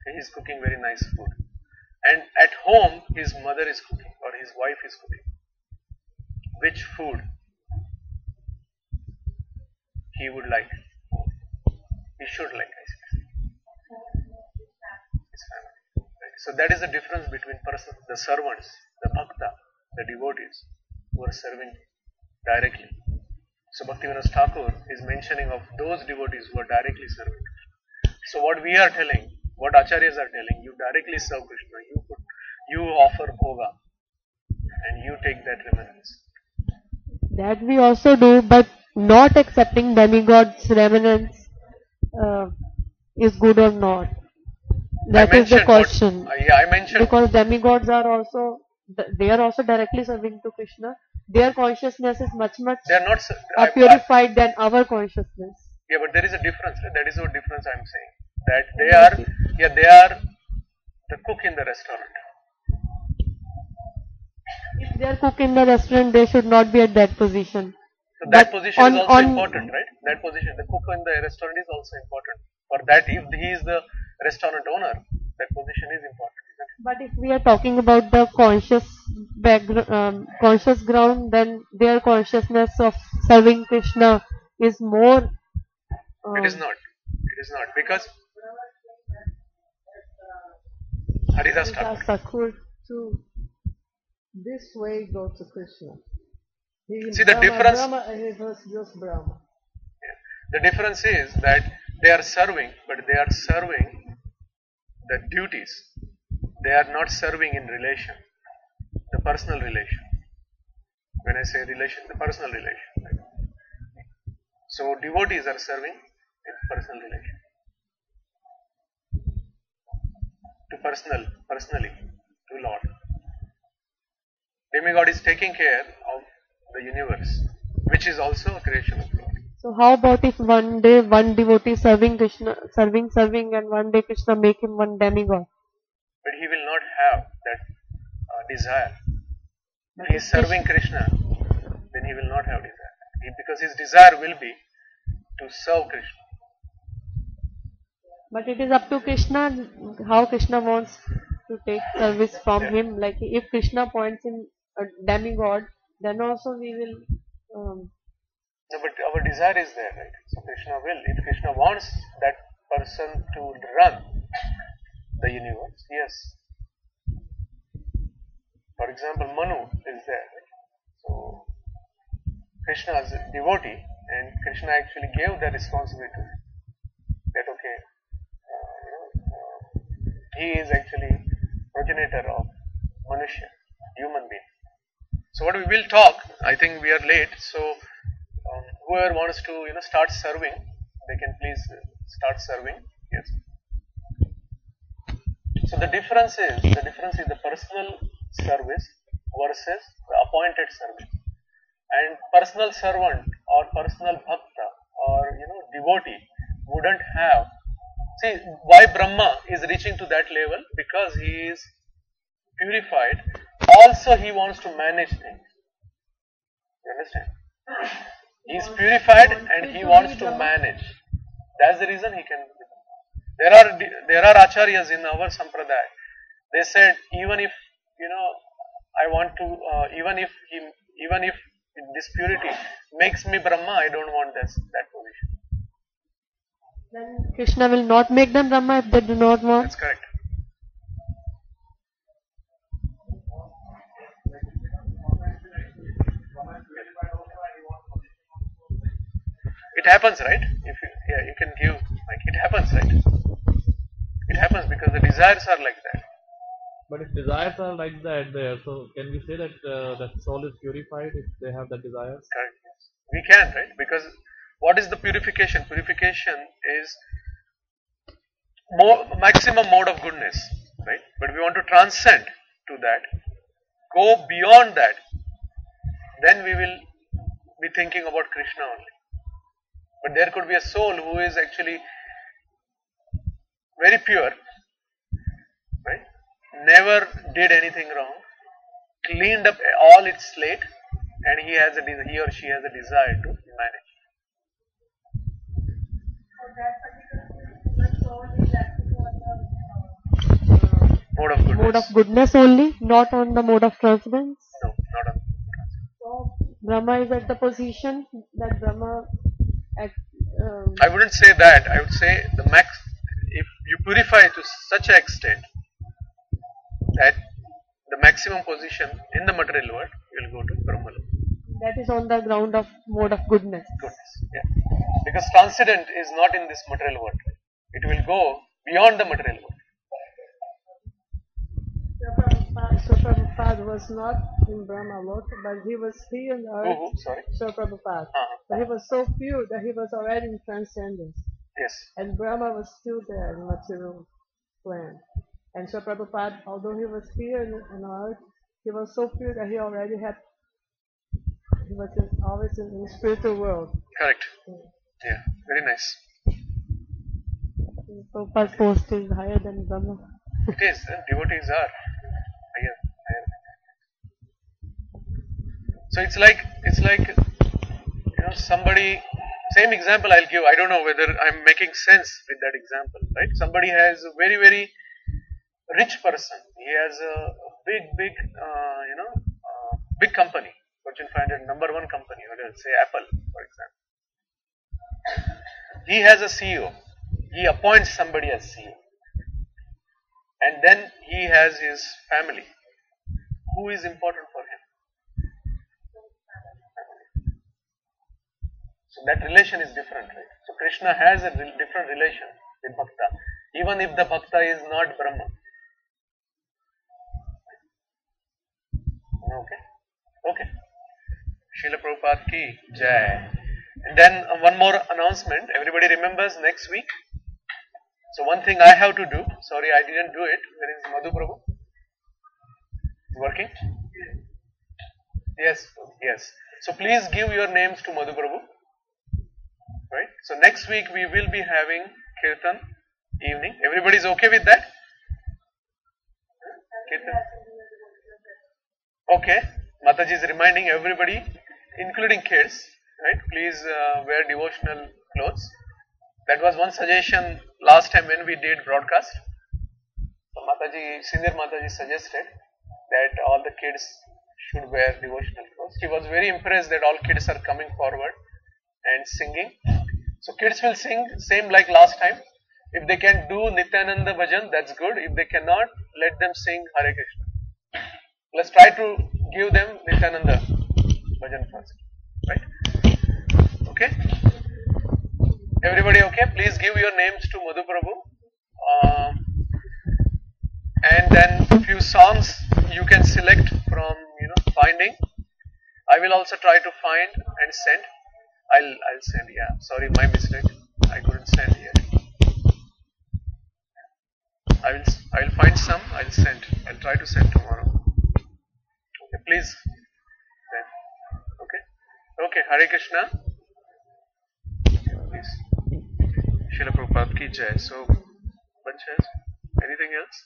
Speaker 1: He is cooking very nice food. And at home, his mother is cooking or his wife is cooking. Which food he would like? He should like, I suppose. His family. Right. So that is the difference between the servants, the bhakta, the devotees who are serving directly. So Bhaktivinoda Thakur is mentioning of those devotees who are directly serving. So what we are telling, what acharyas are telling, you directly serve Krishna, you offer bhoga and you take that remanence.
Speaker 3: That we also do, but not accepting demigods' remanence is good or not. That is the question.
Speaker 1: I mentioned.
Speaker 3: Because demigods are also, they are also directly serving to Krishna. Their consciousness is much
Speaker 1: They are not
Speaker 3: purified than our consciousness.
Speaker 1: Yeah, but there is a difference. Right? That is what difference I am saying. That they are the cook in the restaurant.
Speaker 3: If they are cook in the restaurant, they should not be at that position.
Speaker 1: So that position is also important, right? That position, the cook in the restaurant is also important. For that, if he is the restaurant owner, that position is important.
Speaker 3: But if we are talking about the conscious conscious ground, then their consciousness of serving Krishna is more.
Speaker 1: It is not. It is not because Haridas Thakur.
Speaker 8: To this way go to Krishna.
Speaker 1: See the difference.
Speaker 8: Brahma, he was just Brahma.
Speaker 1: Yeah. The difference is that they are serving, but they are serving the duties. They are not serving in relation, the personal relation. When I say relation, the personal relation. Right? So devotees are serving in personal relation. Personally, to Lord. Demigod is taking care of the universe, which is also a creation of Lord.
Speaker 3: So how about if one day one devotee serving Krishna, serving, and one day Krishna make him one demigod?
Speaker 1: But he will not have that desire. If he is serving Krishna, then he will not have desire. Because his desire will be to serve Krishna.
Speaker 3: But it is up to Krishna how Krishna wants to take service from him. Like if Krishna points in a demigod, then also we will.
Speaker 1: No, but our desire is there, right? So Krishna will. If Krishna wants that person to run the universe, yes. For example, Manu is there. Right? So Krishna is a devotee, and Krishna actually gave the responsibility to him. That okay, he is actually progenitor of Manushya, human being. So what we will talk, I think we are late, so whoever wants to start serving, they can please start serving. Yes. So the difference is the personal service versus the appointed service. And personal servant or personal bhakta or devotee wouldn't have. See why Brahma is reaching to that level, because he is purified. Also he wants to manage things. You understand? He is purified and he wants to manage. That's the reason he can. There are acharyas in our sampradaya. They said even if I want to even if this purity makes me Brahma, I don't want that position.
Speaker 3: Then Krishna will not make them Brahma if they do not want.
Speaker 1: That's correct. It happens, right? If you can give, like, it happens, right? It happens because the desires are like that.
Speaker 6: But if desires are like that there, so can we say that that soul is purified if they have that desire?
Speaker 1: Correct. Yes. We can, right? Because what is the purification? Purification is maximum mode of goodness, right? But we want to transcend to that, go beyond that. Then we will be thinking about Krishna only. But there could be a soul who is actually very pure, right? Never did anything wrong, cleaned up all its slate, and he or she has a desire to manage.
Speaker 3: Mode of goodness only, not on the mode of transcendence.
Speaker 1: No, not on.
Speaker 3: So Brahma is at the position that Brahma.
Speaker 1: I wouldn't say that. I would say the max. If you purify to such an extent at the maximum position in the material world, you will go to Brahmaloka.
Speaker 3: That is on the ground of mode of goodness.
Speaker 1: Goodness, yeah. Because transcendent is not in this material world. It will go beyond the material world.
Speaker 8: So Prabhupada was not in Brahmaloka, but he was here on earth.
Speaker 1: Oh, sorry.
Speaker 8: So Prabhupada.
Speaker 1: Uh-huh.
Speaker 8: But he was so pure that he was already in transcendence.
Speaker 1: Yes.
Speaker 8: And Brahma was still there in material plane. And so Prabhupada, although he was here on earth, he was so pure that he was always in the spiritual world.
Speaker 1: Correct. Yeah. Very nice.
Speaker 3: Prabhupada's post is higher than Brahma.
Speaker 1: It is. Devotees are higher. So it's like somebody. Same example I'll give. I don't know whether I'm making sense with that example, right? Somebody has a very, very rich person. He has a big company, Fortune 500, number one company, say Apple, for example. He has a CEO. He appoints somebody as CEO. And then he has his family. Who is important for him? So that relation is different, right? So Krishna has a different relation with Bhakta, even if the Bhakta is not Brahma. Okay. Srila Prabhupada ki Jai. And then one more announcement. Everybody remembers next week. So one thing I have to do. Sorry, I didn't do it. Where is Madhu Prabhu? Working? Yes. So please give your names to Madhu Prabhu. Right? So next week we will be having Kirtan evening. Everybody is okay with that? Kirtan? Okay. Mataji is reminding everybody, including kids, right? Please wear devotional clothes. That was one suggestion last time when we did broadcast. So Mataji, senior Mataji suggested that all the kids should wear devotional clothes. She was very impressed that all kids are coming forward and singing. So kids will sing same like last time. If they can do Nityananda Bhajan, that's good. If they cannot, let them sing Hare Krishna. Let's try to give them Nityananda Bhajan first. Right? Okay? Everybody okay? Please give your names to Madhu Prabhu. And then few songs you can select from finding. I will also try to find and send. I'll send, yeah. Sorry, my mistake. I couldn't send yet. I'll find some, I'll send. I'll try to send tomorrow. Okay, please. Then. Okay, Hare Krishna. Please. Srila Prabhupada ki Jai. So, bunches. Anything else?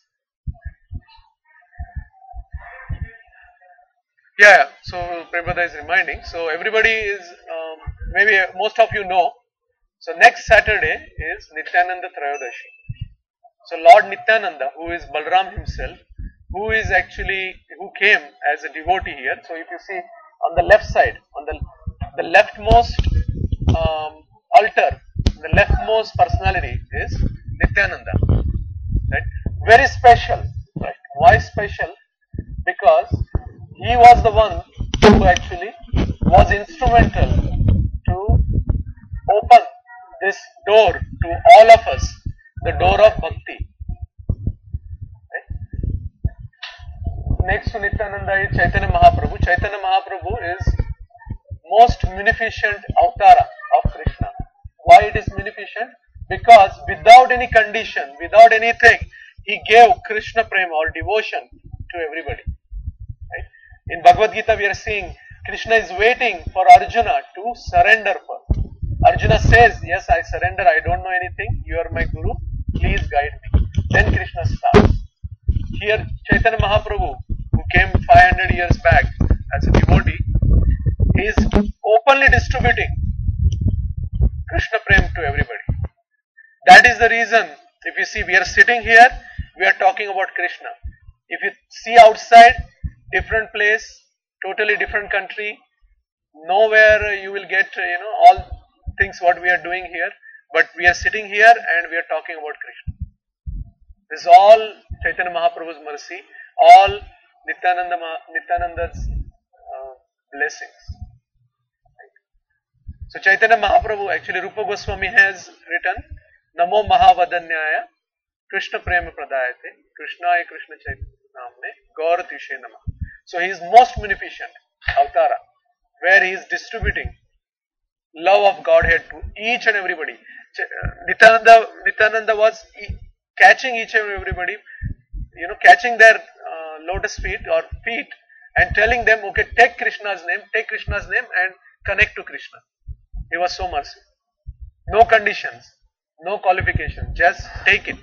Speaker 1: Yeah, so Prabhupada is reminding. So everybody is, maybe most of you know. So next Saturday is Nityananda Trayodashi. So Lord Nityananda, who is Balram himself, who came as a devotee here. So if you see on the left side, on the leftmost altar, the leftmost personality is Nityananda. Right? Very special. Right? Why special? Because he was the one who actually was instrumental to open this door to all of us, the door of bhakti. Right? Next to Nityananda is Chaitanya Mahaprabhu. Chaitanya Mahaprabhu is most munificent avatara of Krishna. Why it is munificent? Because without any condition, without anything, he gave Krishna prema or devotion to everybody. Right? In Bhagavad Gita we are seeing Krishna is waiting for Arjuna to surrender first. Arjuna says, yes, I surrender, I don't know anything, you are my Guru, please guide me. Then Krishna starts. Here Chaitanya Mahaprabhu, who came 500 years back as a devotee, is openly distributing Krishna prem to everybody. That is the reason, if you see, we are sitting here, we are talking about Krishna. If you see outside, different place, totally different country, nowhere you will get, all things what we are doing here, but we are sitting here and we are talking about Krishna. This is all Chaitanya Mahaprabhu's mercy. all Nityananda's blessings. So Chaitanya Mahaprabhu, actually Rupa Goswami has written Namo Mahavadanyaya Krishna Prema Pradayate Krishnaya Krishna Chaitanya Namne Gaur Tishe Namah. So he is most munificent Avtara, where he is distributing love of Godhead to each and everybody. Nityananda was catching each and everybody, catching their lotus feet or feet and telling them, okay, take Krishna's name and connect to Krishna. He was so merciful. No conditions, no qualification, just take it.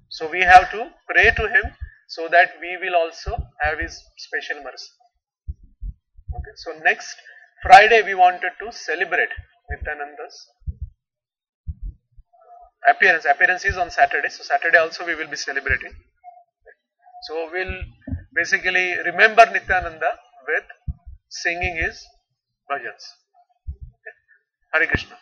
Speaker 1: So we have to pray to him so that we will also have his special mercy. Okay, so next Friday we wanted to celebrate Nityananda's appearance. Appearance is on Saturday, so Saturday also we will be celebrating. So we'll basically remember Nityananda with singing his bhajans. Okay. Hare Krishna.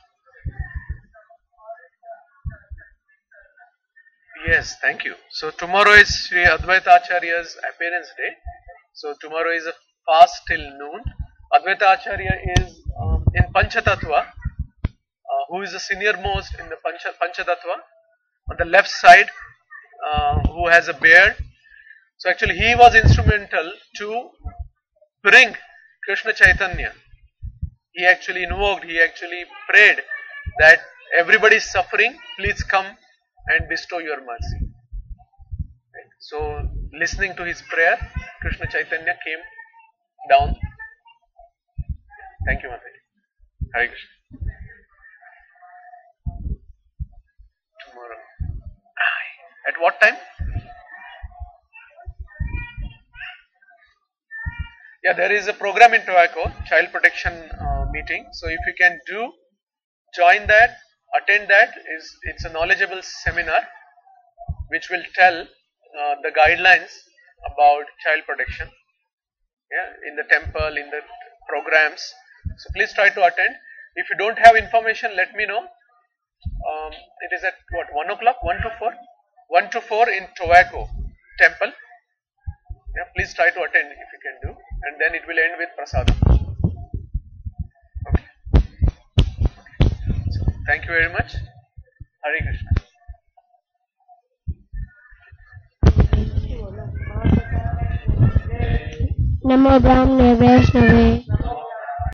Speaker 1: Yes, thank you. So tomorrow is Sri Advaita Acharya's appearance day. So tomorrow is a fast till noon. Advaita Acharya is in Panchatattva, who is the senior most in the Panchatattva. On the left side, who has a beard. So actually he was instrumental to bring Krishna Chaitanya. He actually invoked, he actually prayed that everybody is suffering, please come and bestow your mercy. Right. So listening to his prayer, Krishna Chaitanya came down. Thank you, Mataji. Hare Krishna. Tomorrow. At what time? Yeah, there is a program in Tobacco, child protection meeting. So if you can join that, attend that. It's a knowledgeable seminar which will tell the guidelines about child protection. Yeah, in the temple, in the programs. So please try to attend. If you don't have information, let me know. It is at what, 1 o'clock, 1 to 4? 1 to 4 in Tobacco temple. Yeah, please try to attend if you can do, and then it will end with prasadam. Okay. So, thank you very much. Hare Krishna.
Speaker 2: Namo Brahmane Vaishnave